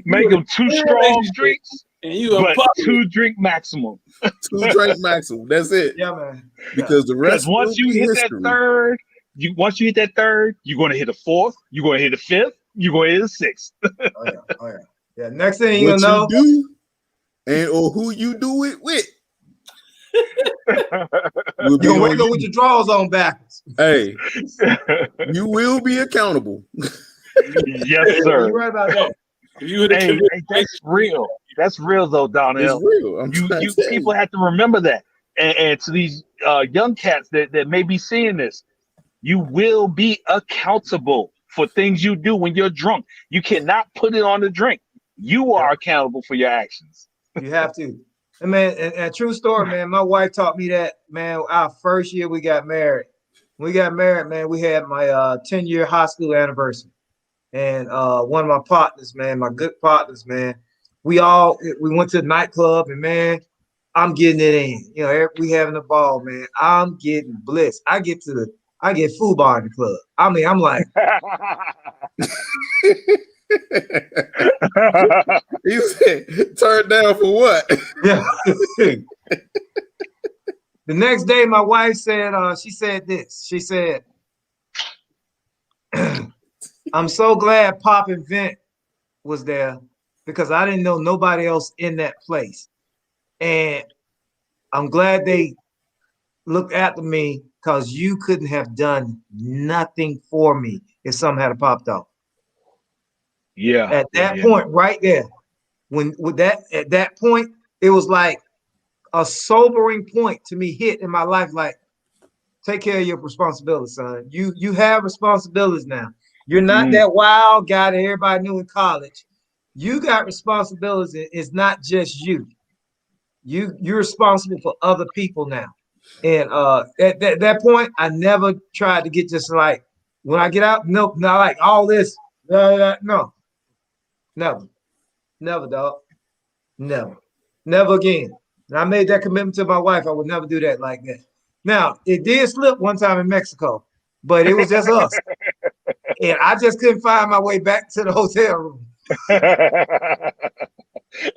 Make them 2 strong drinks, and you but 2-drink maximum. 2-drink maximum. That's it. Yeah, man. Because the rest, once you hit that third, you're going to hit a 4th. You're going to hit a 5th. You're going to hit a 6th. Yeah. Next thing you know, or who you do it with. You're gonna wake up with your drawers on backwards. Hey, you will be accountable. Yes, sir. You're right about that. Hey, that's real. That's real though, Donnell. It's real. You people have to remember that. And to these young cats that may be seeing this, you will be accountable for things you do when you're drunk. You cannot put it on the drink. You are accountable for your actions. You have to. And man, and true story, man. My wife taught me that, man. Our first year we got married. When we got married, man, we had my 10-year high school anniversary. And one of my partners, man, my good partners, man, we went to the nightclub, and man, I'm getting it in. You know, we having a ball, man. I'm getting bliss. I get food bar in the club. I mean, I'm like, he said, "Turned down for what?" Yeah. The next day, my wife said, she said this. She said, "I'm so glad Pop and Vent was there because I didn't know nobody else in that place, and I'm glad they looked after me because you couldn't have done nothing for me if something had popped off." Yeah. At that point right there, when with that at that point, it was like a sobering point to me hit in my life. Like, take care of your responsibilities, son. You have responsibilities now. You're not that wild guy that everybody knew in college. You got responsibilities. It's not just you. You're responsible for other people now. And at that point, I never tried to get just like when I get out, nope, not like all this. No, never, never, dog. Never. Never again. And I made that commitment to my wife. I would never do that like that. Now, it did slip one time in Mexico, but it was just us. And I just couldn't find my way back to the hotel room.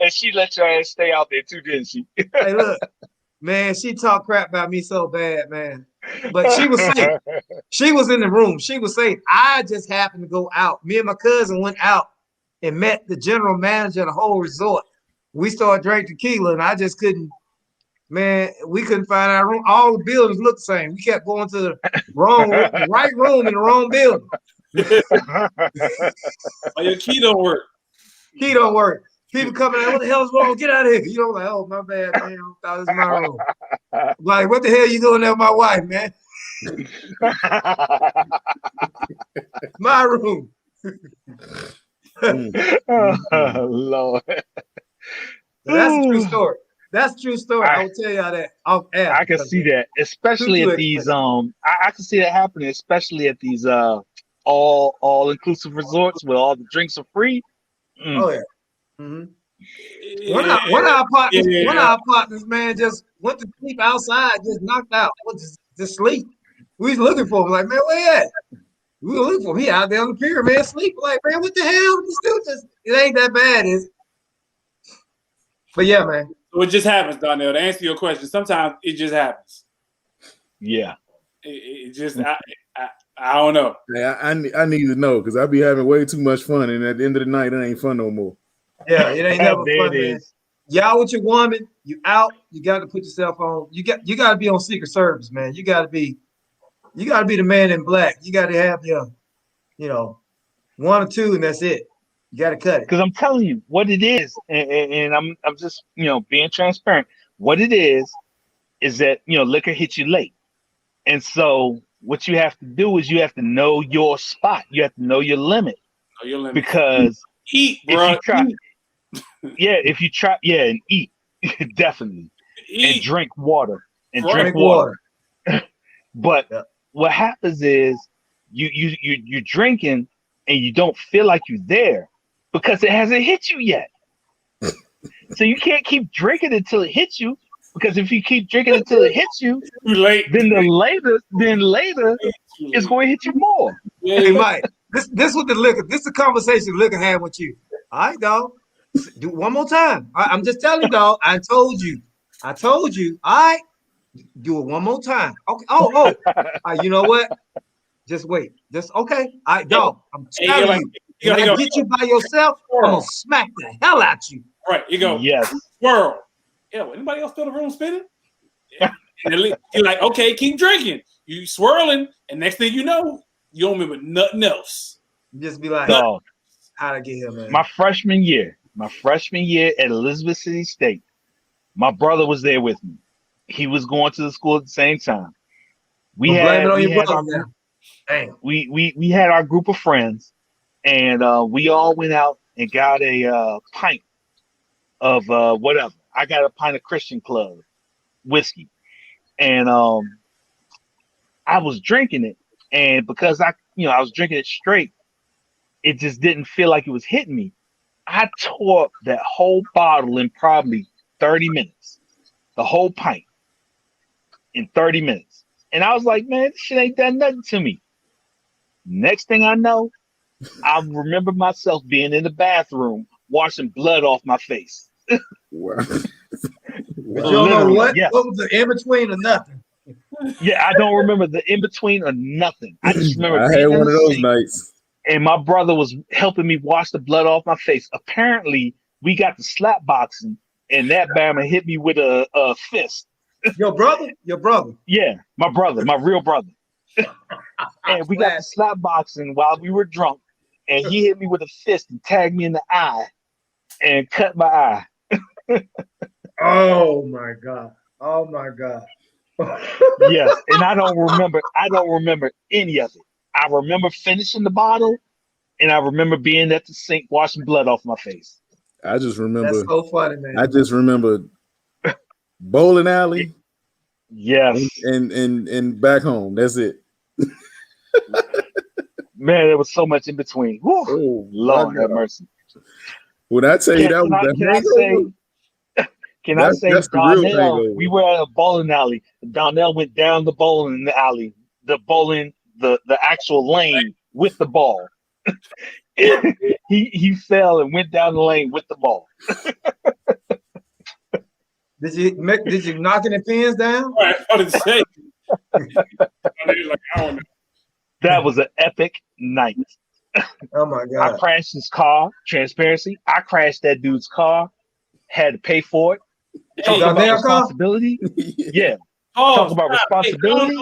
And she let your ass stay out there too, didn't she? Hey, look, man, she talked crap about me so bad, man. But she was safe. She was in the room. She was safe. I just happened to go out. Me and my cousin went out and met the general manager of the whole resort. We started drinking tequila, and I just couldn't, man, we couldn't find our room. All the buildings looked the same. We kept going to the right room in the wrong building. Oh, your key don't work. Key don't work. People coming out, what the hell is wrong? Get out of here. You know, like, oh, my bad, man. I thought it was my room. Like, what the hell you doing there with my wife, man? My room. Oh, Lord. That's a true story. That's a true story. I will tell y'all that off air. I can see that, especially at these I can see that happening, especially at these all inclusive resorts where all the drinks are free. Oh yeah. Mm-hmm. One of our partners, man, just went to sleep outside, just knocked out, went to sleep. We was looking for him, like, man, where he at? We were looking for him. He out there on the pier, man, sleep. Like, man, what the hell? It ain't that bad, is it? But yeah, man. So it just happens, Donnell. To answer your question, sometimes it just happens. Yeah. It just I don't know. Yeah, I need to know because I be having way too much fun, and at the end of the night, it ain't fun no more. Yeah, it ain't never fun, man. Y'all with your woman, you out. You got to put yourself on. You got to be on Secret Service, man. You got to be the man in black. You got to have your, one or two, and that's it. You got to cut it. Because I'm telling you what it is, and I'm just being transparent. What it is that liquor hits you late, and so what you have to do is you have to know your spot. You have to know your limit. Know your limit. Because eat, bro. If you try, and eat definitely, and drink water drink water. But what happens is you're drinking and you don't feel like you're there because it hasn't hit you yet. So you can't keep drinking until it hits you, because if you keep drinking until it hits you, then later it's going to hit you more. Hey, Mike, this was the liquor. This is the conversation liquor had with you. All right, dog. Do one more time. I'm just telling you, dog. I told you. All right. Do it one more time. Okay. Oh. You know what? Just wait. Just okay. All right, dog. I'm telling you. When I get you by yourself, I'm gonna smack the hell out you. Right. You go. Yes. Swirl. Yo, anybody else fill the room spinning? Yeah. You're like, okay, keep drinking. You swirling, and next thing you know, you don't remember nothing else. You just be like, dog. How'd I get here, man? My freshman year at Elizabeth City State, my brother was there with me. He was going to the school at the same time. We had our group of friends, and we all went out and got a pint of whatever. I got a pint of Christian Club whiskey, and I was drinking it, and because I was drinking it straight, it just didn't feel like it was hitting me. I tore up that whole bottle in probably 30 minutes, the whole pint in 30 minutes. And I was like, man, this shit ain't done nothing to me. Next thing I know, I remember myself being in the bathroom, washing blood off my face. Wow. But you don't know what? Yes. What was the in-between or nothing? Yeah, I don't remember the in-between or nothing. I just remember I had one of those nights. And my brother was helping me wash the blood off my face. Apparently, we got the slap boxing, and that Bama hit me with a fist. Your brother? Yeah, my brother, my real brother. And we got the slap boxing while we were drunk, and he hit me with a fist and tagged me in the eye. and cut my eye. Oh my God. Oh my God. Yes, and I don't remember any of it. I remember finishing the bottle, and I remember being at the sink washing blood off my face. I just remember. That's so funny, man. I just remember bowling alley Yes, and back home. That's it. man, there was so much in between. Whew, Oh, Lord my have God. mercy. When I tell you that was the hangover, Can I say that's the real Donnell? hangover. We were at a bowling alley. Donnell went down the bowling alley, the actual lane with the ball. he fell and went down the lane with the ball. Did you knock any pins down? Right, I was to say. Like, I don't know. That was an epic night. Oh my I God. crashed his car. Transparency. I crashed that dude's car. Had to pay for it. Talk about Donnell car? responsibility. Yeah. Oh, Talk about stop. Hey, responsibility.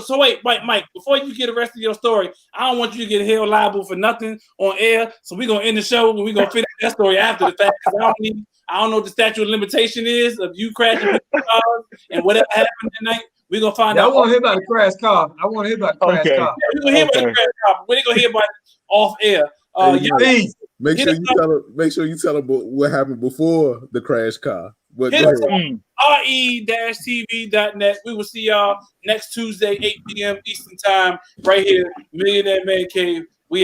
so wait, Mike, before you get the rest of your story, I don't want you to get held liable for nothing on air. So we're gonna end the show and we're gonna finish that story after the fact. I don't know what the statute of limitation is of you crashing people's cars and whatever happened that night. We're gonna find out. I want to hear about the crash car. I want to hear about the crash car. Yeah, we're gonna hear about the crash car. We're gonna hear about it off air. Please. Make sure you tell them what happened before the crash car. But hit go us ahead. on re-tv.net. We will see y'all next Tuesday, 8 p.m. Eastern time, right here, Millionaire Man Cave.